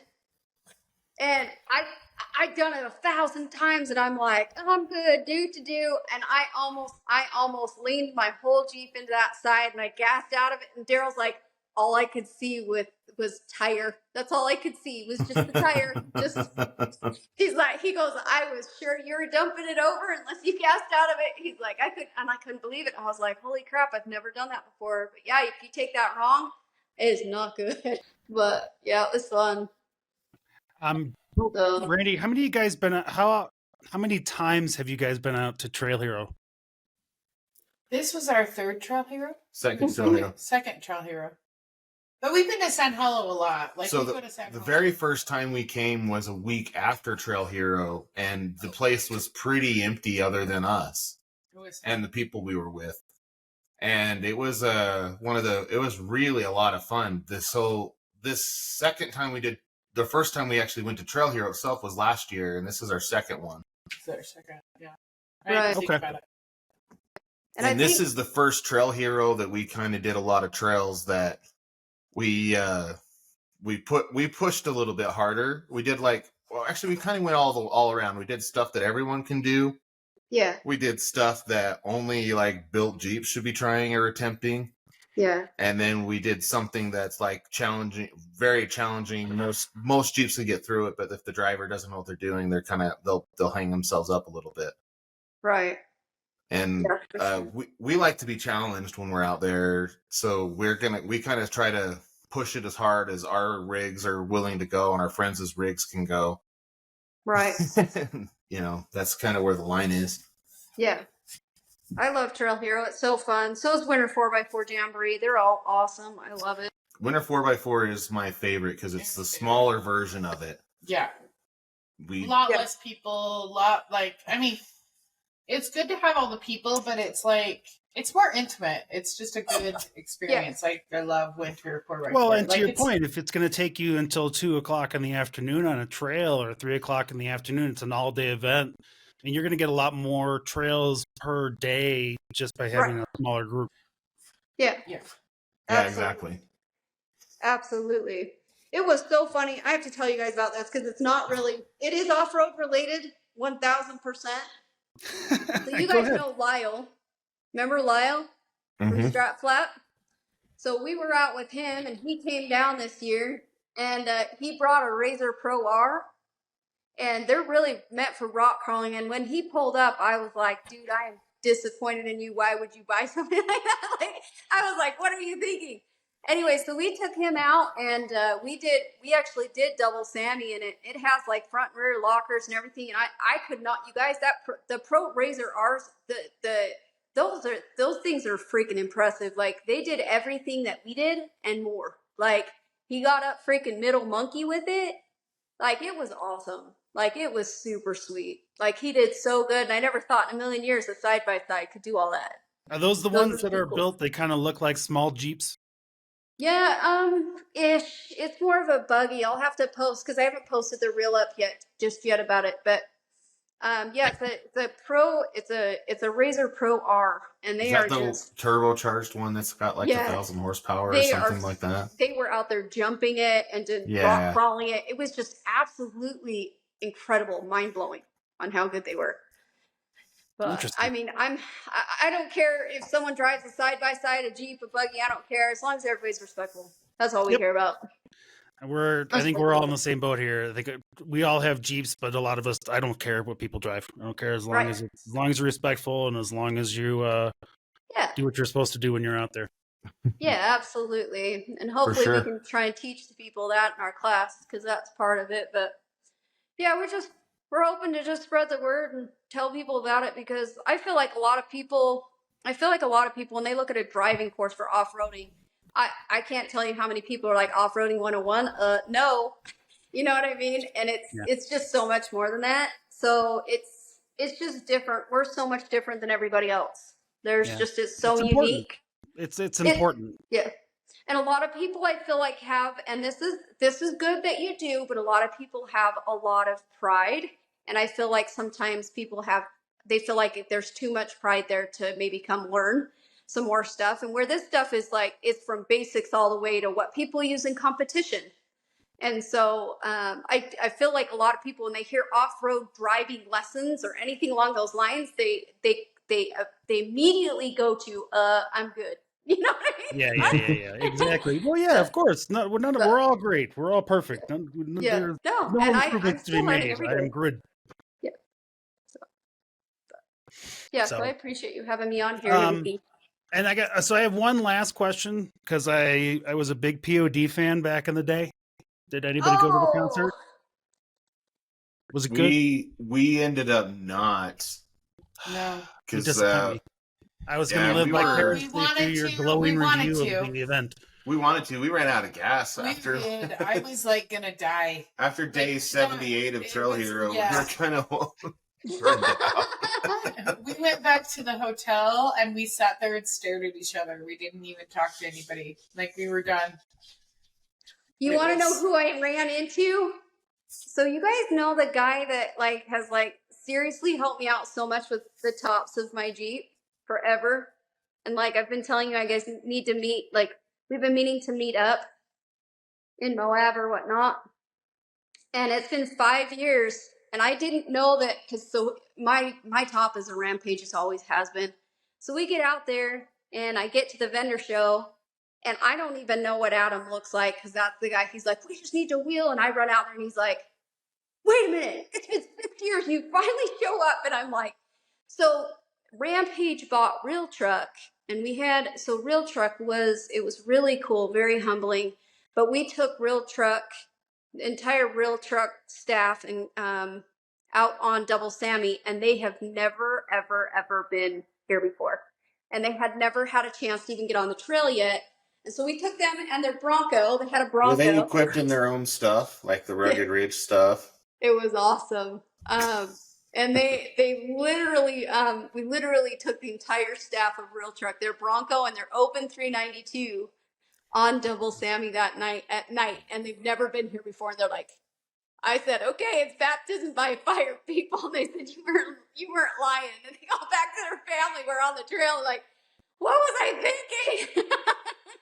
And I've done it 1,000 times, and I'm like, oh, I'm good, do. And I almost leaned my whole Jeep into that side, and I gassed out of it. And Daryl's like, all I could see was tire. That's all I could see was just the tire. He goes, I was sure you were dumping it over unless you gassed out of it. He's like, I couldn't believe it. I was like, holy crap, I've never done that before. But yeah, if you take that wrong, it is not good. But yeah, it was fun. Randy, how many of you guys been out, how many times have you guys been out to Trail Hero? This was our third Trail Hero. Second Trail Hero. Second Trail Hero. But we've been to Sand Hollow a lot. Like, so we go to Sand the Hollow. very first time we came was a week after Trail Hero, and the place was pretty empty other than us and the people we were with. And it was it was really a lot of fun. This second time the first time we actually went to Trail Hero itself was last year, and this is our second one. It's our second, yeah. Right. Okay. And this is the first Trail Hero that we kind of did a lot of trails that we pushed a little bit harder. We did we kind of went all around. We did stuff that everyone can do. Yeah. We did stuff that only built Jeeps should be trying or attempting. Yeah. And then we did something that's challenging, very challenging. Most Jeeps can get through it, but if the driver doesn't know what they're doing, they're they'll hang themselves up a little bit. Right. And we like to be challenged when we're out there, so we kind of try to push it as hard as our rigs are willing to go, and our friends' rigs can go. Right. That's kind of where the line is. Yeah. I love Trail Hero. It's so fun. So is Winter 4x4 Jamboree. They're all awesome. I love it. Winter 4x4 is my favorite because it's the smaller version of it. Yeah. A lot less people, it's good to have all the people, but it's more intimate. It's just a good experience. I love Winter 4x4. Well, and to your point, if it's going to take you until 2 o'clock in the afternoon on a trail or 3 o'clock in the afternoon, it's an all-day event. And you're going to get a lot more trails per day just by having a smaller group. Yeah. Yeah. Yeah, exactly. Absolutely. It was so funny. I have to tell you guys about this because it is off-road related, 1,000%. So you guys know Lyle. Remember Lyle from Strat Flat? So we were out with him and he came down this year and he brought a Razor Pro R. And they're really meant for rock crawling. And when he pulled up, I was like, dude, I am disappointed in you. Why would you buy something like that? I was like, what are you thinking? Anyway, so we took him out and we actually did Double Sammy, and it has front and rear lockers and everything. And I could not, you guys, the Pro Razor R's, those things are freaking impressive. They did everything that we did and more. He got up freaking middle monkey with it. It was awesome. It was super sweet. He did so good. And I never thought in a million years a side-by-side could do all that. Are those the ones that are built? They kind of look like small Jeeps? Yeah, ish. It's more of a buggy. I'll have to post because I haven't posted the reel up yet about it. But it's a Razor Pro R, and they are just turbocharged one that's got 1,000 horsepower or something like that. They were out there jumping it and rock crawling it. It was just absolutely incredible, mind blowing on how good they were. But I mean, I don't care if someone drives a side by side, a Jeep, a buggy. I don't care as long as everybody's respectful. That's all we care about. I think we're all in the same boat here. I think we all have Jeeps, but a lot of us, I don't care what people drive. I don't care as long as you're respectful and as long as you do what you're supposed to do when you're out there. Yeah, absolutely. And hopefully we can try and teach the people that in our class because that's part of it. But yeah, we're hoping to just spread the word and tell people about it because I feel like a lot of people when they look at a driving course for off-roading, I can't tell you how many people are off-roading 101. No, You know what I mean? And it's just so much more than that. So it's just different. We're so much different than everybody else. It's so unique. It's important. Yeah. And a lot of people I feel like have, and this is good that you do, but a lot of people have a lot of pride. And I feel like sometimes they feel like there's too much pride there to maybe come learn some more stuff. And where this stuff is like, it's from basics all the way to what people use in competition. And so I feel like a lot of people, when they hear off-road driving lessons or anything along those lines, they immediately go to, I'm good. You know what I mean? Yeah, exactly. Well, yeah, of course. We're all great. We're all perfect. There's no improvements to be made. I am good. Yeah. So I appreciate you having me on here. And I have one last question, because I was a big POD fan back in the day. Did anybody go to the concert? Was it good? We ended up not. No. Because I was going to live vicariously through your glowing review of the event. We wanted to. We ran out of gas after. We did. I was like going to die. After day 78 of Trail Hero, we were kind of burned out. We went back to the hotel and we sat there and stared at each other. We didn't even talk to anybody. Like, we were done. You want to know who I ran into? So you guys know the guy that has seriously helped me out so much with the tops of my Jeep forever. And I've been telling you, I guys need to meet, we've been meaning to meet up in Moab or whatnot. And it's been 5 years. And I didn't know that, because my top is a rampage, it always has been. So we get out there and I get to the vendor show. And I don't even know what Adam looks like, because that's the guy. He's like, we just need to wheel. And I run out there and he's like, wait a minute. It's been 6 years. You finally show up. And I'm like, so Rampage bought Real Truck. And Real Truck was really cool, very humbling. But we took Real Truck, the entire Real Truck staff, and out on Double Sammy. And they have never, ever, ever been here before. And they had never had a chance to even get on the trail yet. And so we took them and their Bronco. They had a Bronco. Were they equipped in their own stuff, like the Rugged Ridge stuff? It was awesome. And they literally, we literally took the entire staff of Real Truck, their Bronco and their open 392 on Double Sammy that night at night. And they've never been here before. And they're like, I said, okay, it's baptism by fire, people. And they said, you weren't lying. And they go back to their family. We're on the trail. Like, what was I thinking?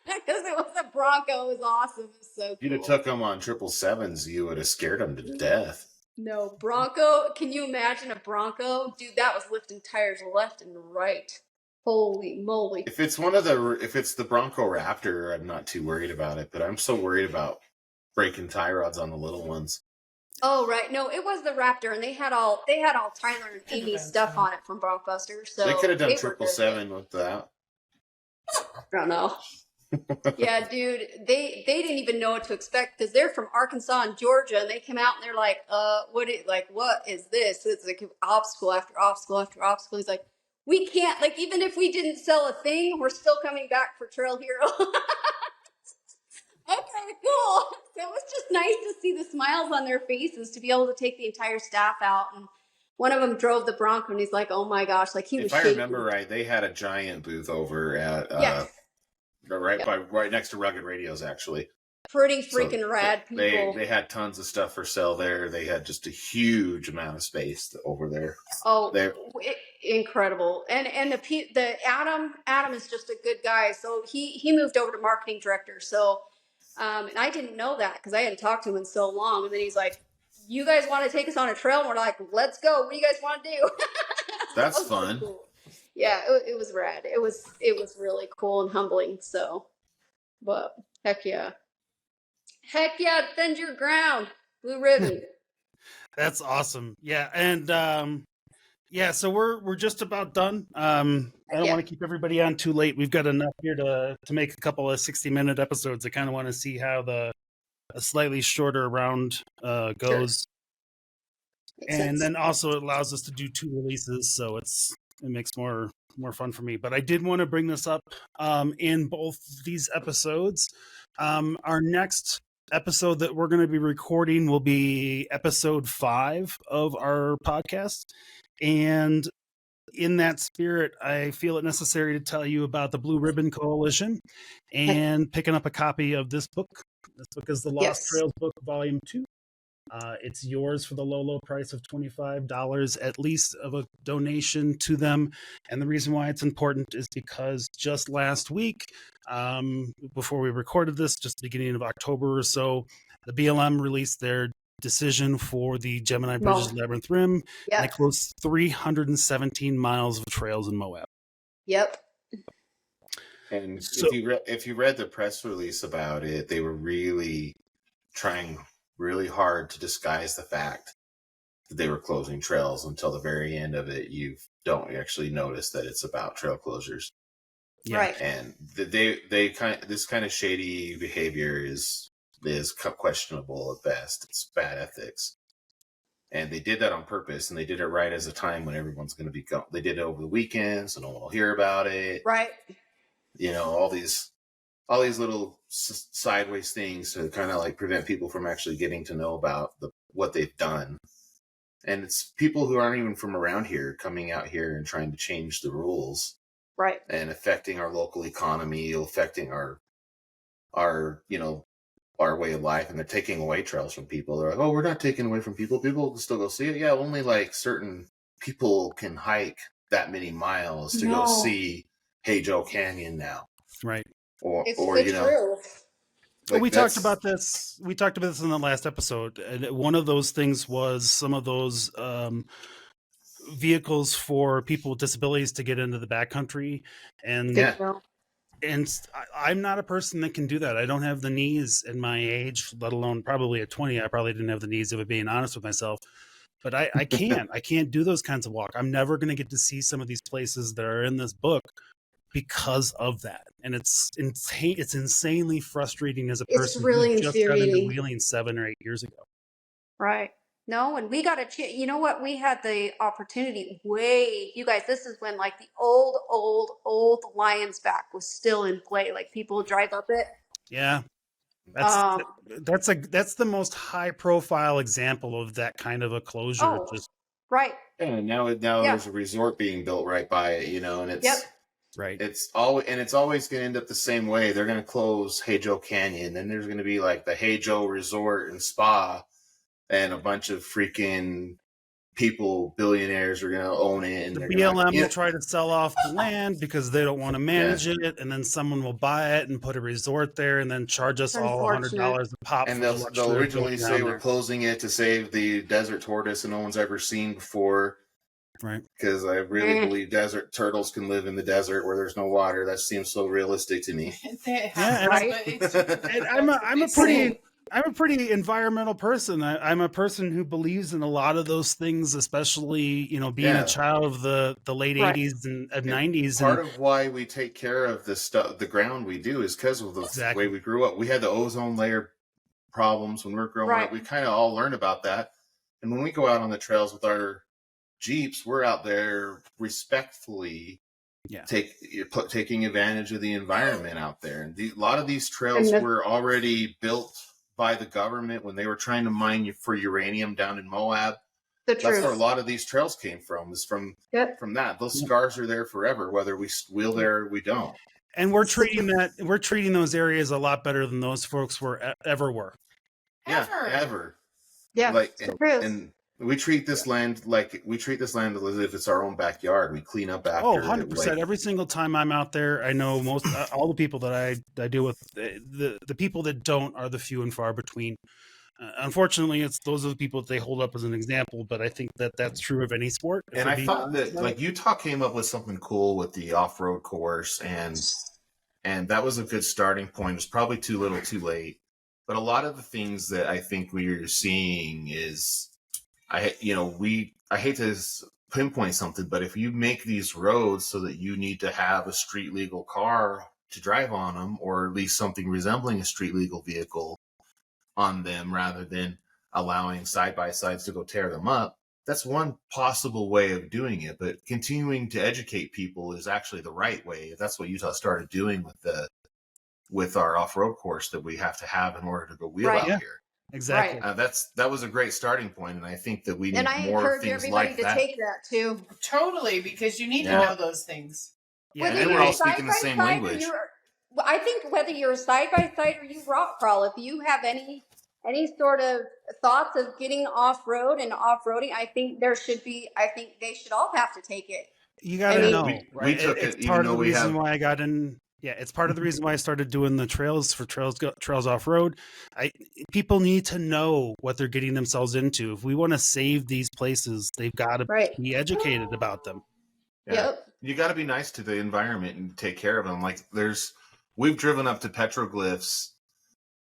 Because it was a Bronco. It was awesome. It was so cool. If you'd have took them on 777s, you would have scared them to death. No, Bronco. Can you imagine a Bronco? Dude, that was lifting tires left and right. Holy moly. If it's the Bronco Raptor, I'm not too worried about it, but I'm so worried about breaking tie rods on the little ones. Oh, right. No, it was the Raptor, and they had all Tyler and Amy's stuff on it from Brockbuster. So they could have done 777 with that. I don't know. Yeah, dude, they didn't even know what to expect, because they're from Arkansas and Georgia, and they came out and they're like, what is this? It's like obstacle after obstacle after obstacle. He's like, we can't, even if we didn't sell a thing, we're still coming back for Trail Hero. Okay, cool. So it was just nice to see the smiles on their faces, to be able to take the entire staff out. And one of them drove the Bronco, and he's like, oh my gosh, he was If I remember right, they had a giant booth over at right next to Rugged Radios, actually. Pretty freaking rad people. They had tons of stuff for sale there. They had just a huge amount of space over there. Oh, incredible. And the Adam is just a good guy. So he moved over to marketing director. So and I didn't know that, because I hadn't talked to him in so long. And then he's like, you guys want to take us on a trail? And we're like, let's go. What do you guys want to do? That's fun. Really cool. Yeah, it was rad. It was really cool and humbling. So, but heck yeah, defend your ground, Blue Ribbon. That's awesome. Yeah, and so we're just about done. I don't want to keep everybody on too late. We've got enough here to make a couple of 60-minute episodes. I kind of want to see how a slightly shorter round goes. Sure. And then also it allows us to do 2 releases, so it makes more fun for me. But I did want to bring this up in both these episodes. Our next episode that we're going to be recording will be episode 5 of our podcast. And in that spirit, I feel it necessary to tell you about the Blue Ribbon Coalition and picking up a copy of this book. This book is the Lost Trails book, volume 2. It's yours for the low price of $25, at least, of a donation to them. And the reason why it's important is because just last week, before we recorded this, just the beginning of October or so, the BLM released their decision for the Gemini Bridges Labyrinth Rim. Yep. They closed 317 miles of trails in Moab. Yep. And So- if you read the press release about it, they were really trying really hard to disguise the fact that they were closing trails. Until the very end of it, you don't actually notice that it's about trail closures. Yeah. Right. And this kind of shady behavior is questionable at best. It's bad ethics. And they did that on purpose, and they did it right as a time when everyone's going to be gone. They did it over the weekend, so no one will hear about it. Right. You know, all these little sideways things to kind of like prevent people from actually getting to know about what they've done. And it's people who aren't even from around here coming out here and trying to change the rules. Right. And affecting our local economy, affecting our way of life. And they're taking away trails from people. They're like, oh, we're not taking away from people. People can still go see it. Yeah, only like certain people can hike that many miles to go see Hey Joe Canyon now. Right. Or It's you know, true. Well, we talked about this. We talked about this in the last episode. And one of those things was some of those vehicles for people with disabilities to get into the backcountry. And Yeah. I'm not a person that can do that. I don't have the knees in my age, let alone probably at 20. I probably didn't have the knees, if I'm being honest with myself. But I can't. I can't do those kinds of walk. I'm never going to get to see some of these places that are in this book because of that. And it's insanely frustrating as a person really who just got into infuriating. wheeling 7 or 8 years ago. Right. No, and we got you know what? We had the opportunity you guys, this is when like the old Lions back was still in play. Like people drive up it. Yeah. That's the most high profile example of that kind of a closure. Oh, right. And now there's a resort being built right by it, you know, and it's right. It's always going to end up the same way. They're going to close Hey Joe Canyon, then there's going to be like the Hey Joe Resort and Spa, and a bunch of freaking people, billionaires, are going to own it. And the BLM will try to sell off the land because they don't want to manage it, and then someone will buy it and put a resort there, and then charge us all $100 a pop. And they'll originally say we're closing it to save the desert tortoise that no one's ever seen before. Right. Because I really believe desert turtles can live in the desert where there's no water. That seems so realistic to me. I'm a pretty environmental person. I'm a person who believes in a lot of those things, especially, you know, being a child of the late 80s and 90s. Part of why we take care of the ground we do is because of the way we grew up. We had the ozone layer problems when we were growing up. We kind of all learned about that. And when we go out on the trails with our Jeeps, we're out there respectfully taking advantage of the environment out there. And a lot of these trails were already built by the government when they were trying to mine for uranium down in Moab. That's where a lot of these trails came from, is from that. Those scars are there forever, whether we wheel there or we don't. And we're treating those areas a lot better than those folks ever were. Ever. Yeah. And we treat this land as if it's our own backyard. We clean up after. 100%. Every single time I'm out there, I know most all the people that I deal with. The people that don't are the few and far between. Unfortunately, those are the people that they hold up as an example. But I think that's true of any sport. And I thought that like Utah came up with something cool with the off-road course, and that was a good starting point. It was probably too little, too late. But a lot of the things that I think we're seeing is, I hate to pinpoint something, but if you make these roads so that you need to have a street legal car to drive on them, or at least something resembling a street legal vehicle on them, rather than allowing side-by-sides to go tear them up, that's one possible way of doing it. But continuing to educate people is actually the right way. That's what Utah started doing with with our off-road course that we have to have in order to go wheel Right. out Yeah. here. Exactly. That was a great starting point, and I think that we need And I more encourage things everybody like to that. take that too. Totally, because you need to Yeah. know those things. Yeah. Whether and you're we're all side speaking the by same side or language. I think whether you're side by side or you rock crawl, if you have any sort of thoughts of getting off road and off roading, I think they should all have to take it. You got to mean, know, we right? took It's it, even part of though the we reason have. why I got in. Yeah, it's part of the reason why I started doing the trails off road. People need to know what they're getting themselves into. If we want to save these places, they've got to Right. be educated about them. Yeah. Yep. You got to be nice to the environment and take care of them. Like we've driven up to petroglyphs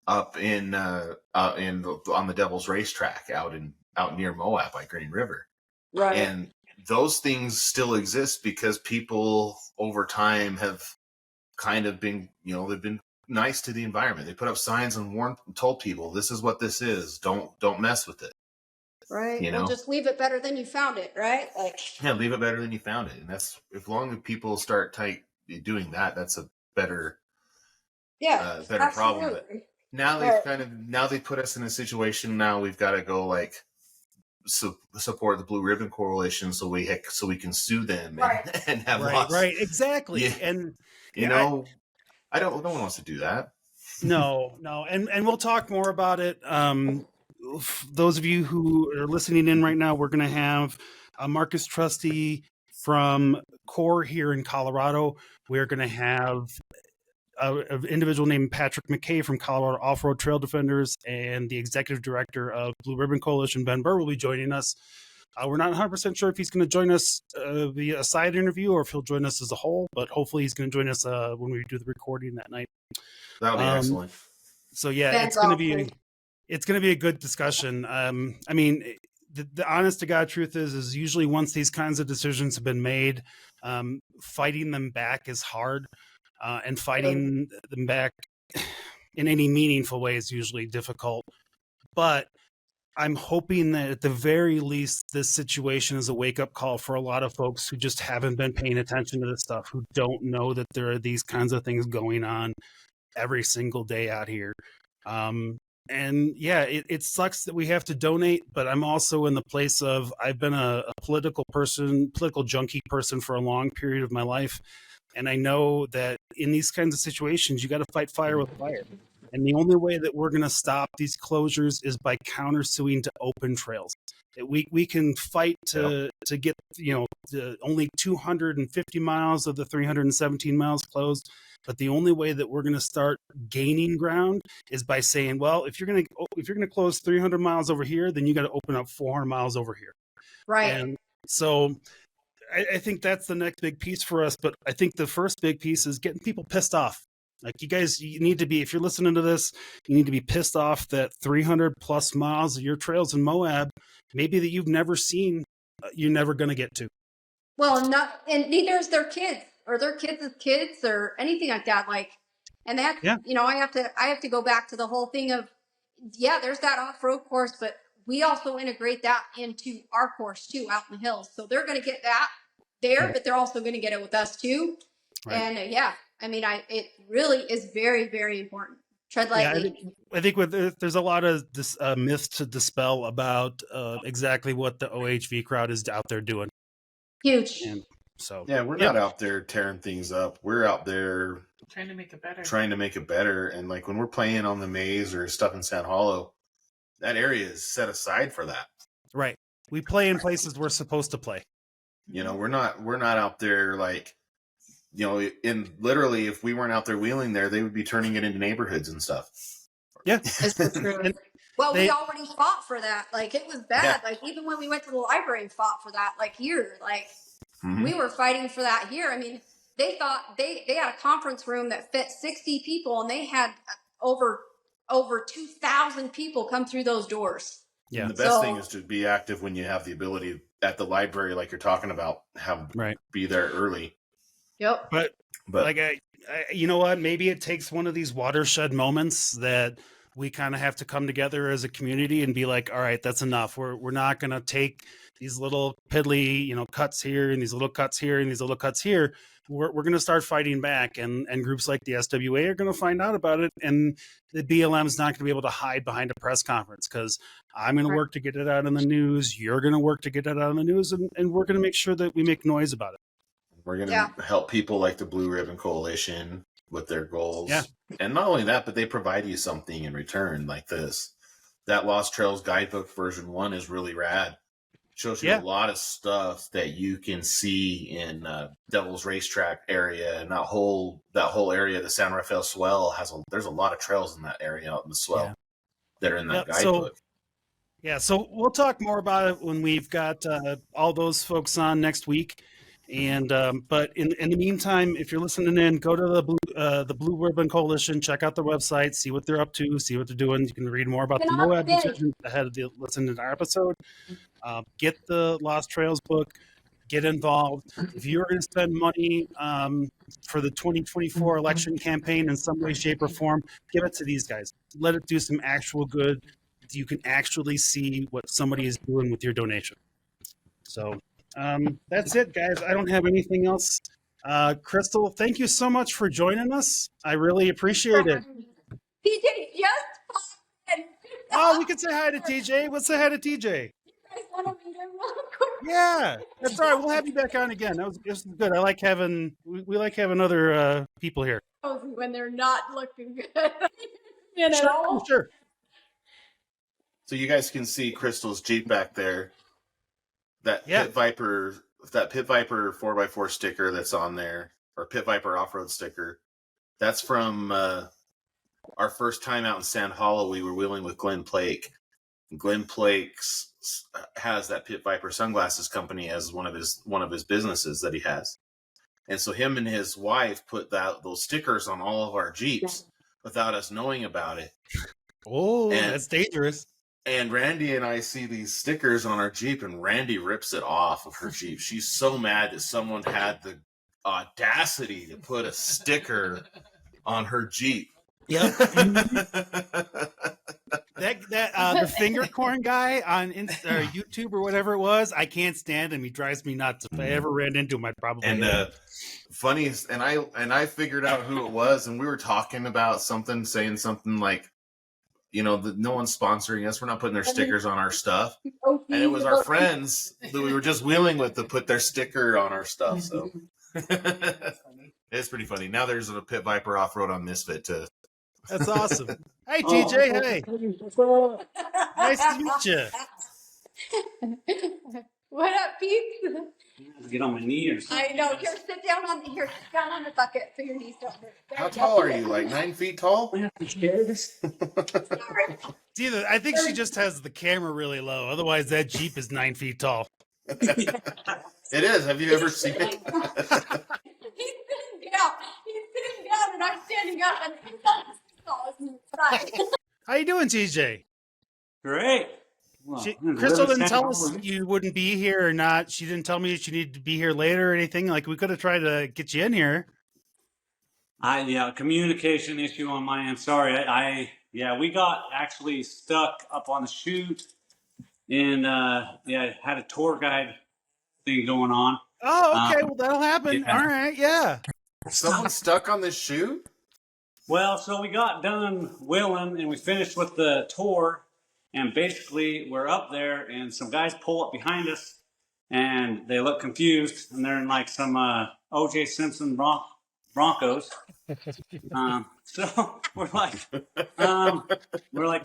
up on the Devil's Racetrack out near Moab by Green River. Right. And those things still exist because people over time have kind of been, they've been nice to the environment. They put up signs and told people, this is what this is. Don't mess with it. Right. You Well, know? just leave it better than you found it, right? Like, Yeah, leave it better than you found it. And that's, as long as people start doing that, that's a better yeah, problem. But absolutely. now Right. they put us in a situation. Now we've got to go like support the Blue Ribbon Coalition so we can sue them Right. and have Right, lots. right, exactly. Yeah. And no one wants to do that. no, and we'll talk more about it. Those of you who are listening in right now, we're going to have Marcus Trusty from CORE here in Colorado. We're going to have an individual named Patrick McKay from Colorado Off-Road Trail Defenders, and the executive director of Blue Ribbon Coalition, Ben Burr, will be joining us. We're not 100% sure if he's going to join us via a side interview or if he'll join us as a whole, but hopefully he's going to join us when we do the recording that night. That'll be excellent. So yeah, That's it's going to be a good discussion. I mean, the honest to God truth is usually once these kinds of decisions have been made, fighting them back is hard, and fighting them back in any meaningful way is usually difficult. But I'm hoping that at the very least, this situation is a wake-up call for a lot of folks who just haven't been paying attention to this stuff, who don't know that there are these kinds of things going on every single day out here. And yeah, it sucks that we have to donate, but I'm also in the place of, I've been a political junkie person for a long period of my life. And I know that in these kinds of situations, you got to fight fire with fire. And the only way that we're going to stop these closures is by countersuing to open trails. We can fight to get, only 250 miles of the 317 miles closed. But the only way that we're going to start gaining ground is by saying, well, if you're going to close 300 miles over here, then you got to open up 400 miles over here. Right. And so I think that's the next big piece for us. But I think the first big piece is getting people pissed off. Like, you guys, you need to be, if you're listening to this, you need to be pissed off that 300 plus miles of your trails in Moab, maybe that you've never seen, you're never going to get to. Well, and neither is their kids or their kids' kids or anything like that. Like, and that, I have to go back to the whole thing of, there's that off-road course, but we also integrate that into our course too, out in the hills. So they're going to get that there, but they're also going to get it with us too. Right. And it really is very, very important. Tread lightly. I think there's a lot of this myths to dispel about exactly what the OHV crowd is out there doing. Huge. And so we're not out there tearing things up. We're out there trying to make it better. And like when we're playing on the maze or stuff in Sand Hollow, that area is set aside for that. Right. We play in places we're supposed to play. We're not out there like, in literally, if we weren't out there wheeling there, they would be turning it into neighborhoods and stuff. Yeah. That's true. Well, we already fought for that. Like, it was bad. Yeah. Like, even when we went to the library and fought for that, like here, like we were fighting for that here. I mean, they thought they had a conference room that fit 60 people, and they had over 2,000 people come through those doors. Yeah. And the best thing is to be active when you have the ability at the library, like you're talking about, be there early. Yep. But like, you know what? Maybe it takes one of these watershed moments that we kind of have to come together as a community and be like, all right, that's enough. We're not going to take these little piddly, cuts here and these little cuts here and these little cuts here. We're going to start fighting back, and groups like the SWA are going to find out about it, and the BLM is not going to be able to hide behind a press conference, because I'm going to work to get it out in the news. You're going to work to get it out in the news, and we're going to make sure that we make noise about it. We're going to help people like the Blue Ribbon Coalition with their goals. Yeah. And not only that, but they provide you something in return, like this. That Lost Trails Guidebook version 1 is really rad. Shows you a lot of stuff that you can see in Devil's Racetrack area, and that whole area, the San Rafael Swell there's a lot of trails in that area out in the swell that are in that guidebook. So we'll talk more about it when we've got all those folks on next week. And but in the meantime, if you're listening in, go to the Blue Ribbon Coalition, check out their website, see what they're up to, see what they're doing. You can read more about the MOAB decision ahead of listening to our episode. Get the Lost Trails book, get involved. If you're going to spend money for the 2024 election campaign in some way, shape, or form, give it to these guys. Let it do some actual good. You can actually see what somebody is doing with your donation. So that's it, guys. I don't have anything else. Crystal, thank you so much for joining us. I really appreciate it. TJ just popped in. Oh, we can say hi to TJ. Let's say hi to TJ. You guys want to meet him real quick? Yeah, that's all right. We'll have you back on again. This was good. I like having we like having other people here. When they're not looking good. Sure. So you guys can see Crystal's Jeep back there. That Pit Viper 4x4 sticker that's on there, or Pit Viper off-road sticker, that's from our first time out in Sand Hollow. We were wheeling with Glenn Plake. Glenn Plake has that Pit Viper sunglasses company as one of his businesses that he has, and so him and his wife put those stickers on all of our Jeeps without us knowing about it. Oh, that's dangerous. And Randy and I see these stickers on our Jeep, and Randy rips it off of her Jeep. She's so mad that someone had the audacity to put a sticker on her Jeep. Yep. The finger corn guy on YouTube or whatever it was, I can't stand him. He drives me nuts. If I ever ran into him, I'd probably. And funny, and I figured out who it was, and we were talking about something, saying something like, no one's sponsoring us. We're not putting their stickers on our stuff. And it was our friends that we were just wheeling with to put their sticker on our stuff. So it's pretty funny. Now there's a Pit Viper off-road on Misfit too. That's awesome. Hey, TJ. Hey. Nice to meet you. What up, Pete? Get on my knees. I know. Sit down on the bucket so your knees don't hurt. How tall are you? Like 9 feet tall? I think she just has the camera really low. Otherwise, that Jeep is 9 feet tall. It is. Have you ever seen it? He's sitting down, and I'm standing up, and he's not as tall as me. How you doing, TJ? Great. Well, Crystal didn't tell us you wouldn't be here or not. She didn't tell me she needed to be here later or anything. Like, we could have tried to get you in here. Communication issue on my end. Sorry. We got actually stuck up on the chute, and had a tour guide thing going on. Oh, okay. Well, that'll happen. Yeah. All right. Yeah. Someone stuck on the chute? Well, so we got done wheeling, and we finished with the tour. And basically, we're up there, and some guys pull up behind us, and they look confused, and they're in like some O.J. Simpson Broncos. So we're like, do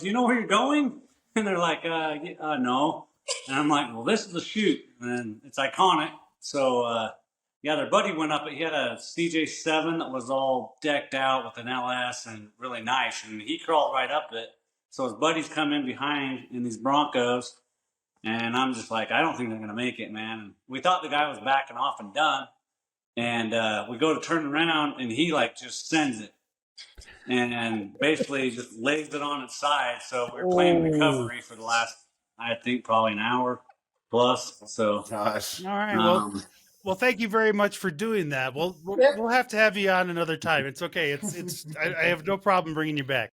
you know where you're going? And they're like, no. And I'm like, well, this is the chute, and it's iconic. So their buddy went up, he had a CJ7 that was all decked out with an LS and really nice, and he crawled right up it. So his buddies come in behind in these Broncos, and I'm just like, I don't think they're going to make it, man. And we thought the guy was backing off and done, and we go to turn around, and he, just sends it and basically just lays it on its side. So we're playing recovery for the last, I think, probably an hour plus. So, gosh. All right, well, thank you very much for doing that. We'll have to have you on another time. It's okay. I have no problem bringing you back.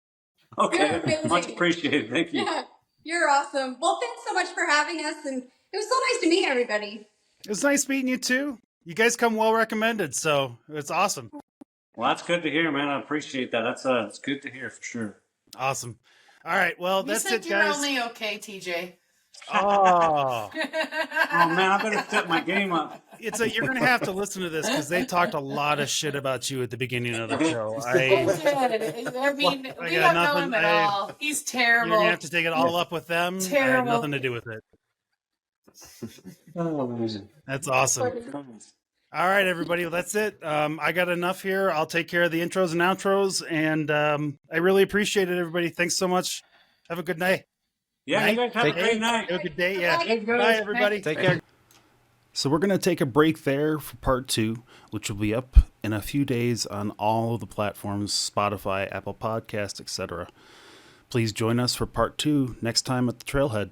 You're Okay, amazing. much appreciated. Thank you. Yeah, you're awesome. Well, thanks so much for having us, and it was so nice to meet everybody. It was nice meeting you too. You guys come well recommended, so it's awesome. Well, that's good to hear, man. I appreciate that. It's good to hear for sure. Awesome. All right, well, You that's said it, you're guys. only okay, TJ. Oh, Oh man, I better step my game up. you're gonna have to listen to this because they talked a lot of shit about you at the beginning of the show. I mean, I we got don't know nothing. him at all. He's terrible. You're gonna have to take it all up with them. I had Terrible. nothing to do with it. That's awesome. All right, everybody. Well, that's it. I got enough here. I'll take care of the intros and outros, and I really appreciate it, everybody. Thanks so much. Have a good night. Yeah, you guys have a great night. Have a good day. Yeah. Hey, guys. Bye, everybody. Take care. So we're going to take a break there for part 2, which will be up in a few days on all of the platforms, Spotify, Apple Podcasts, etc. Please join us for part 2 next time at the Trailhead.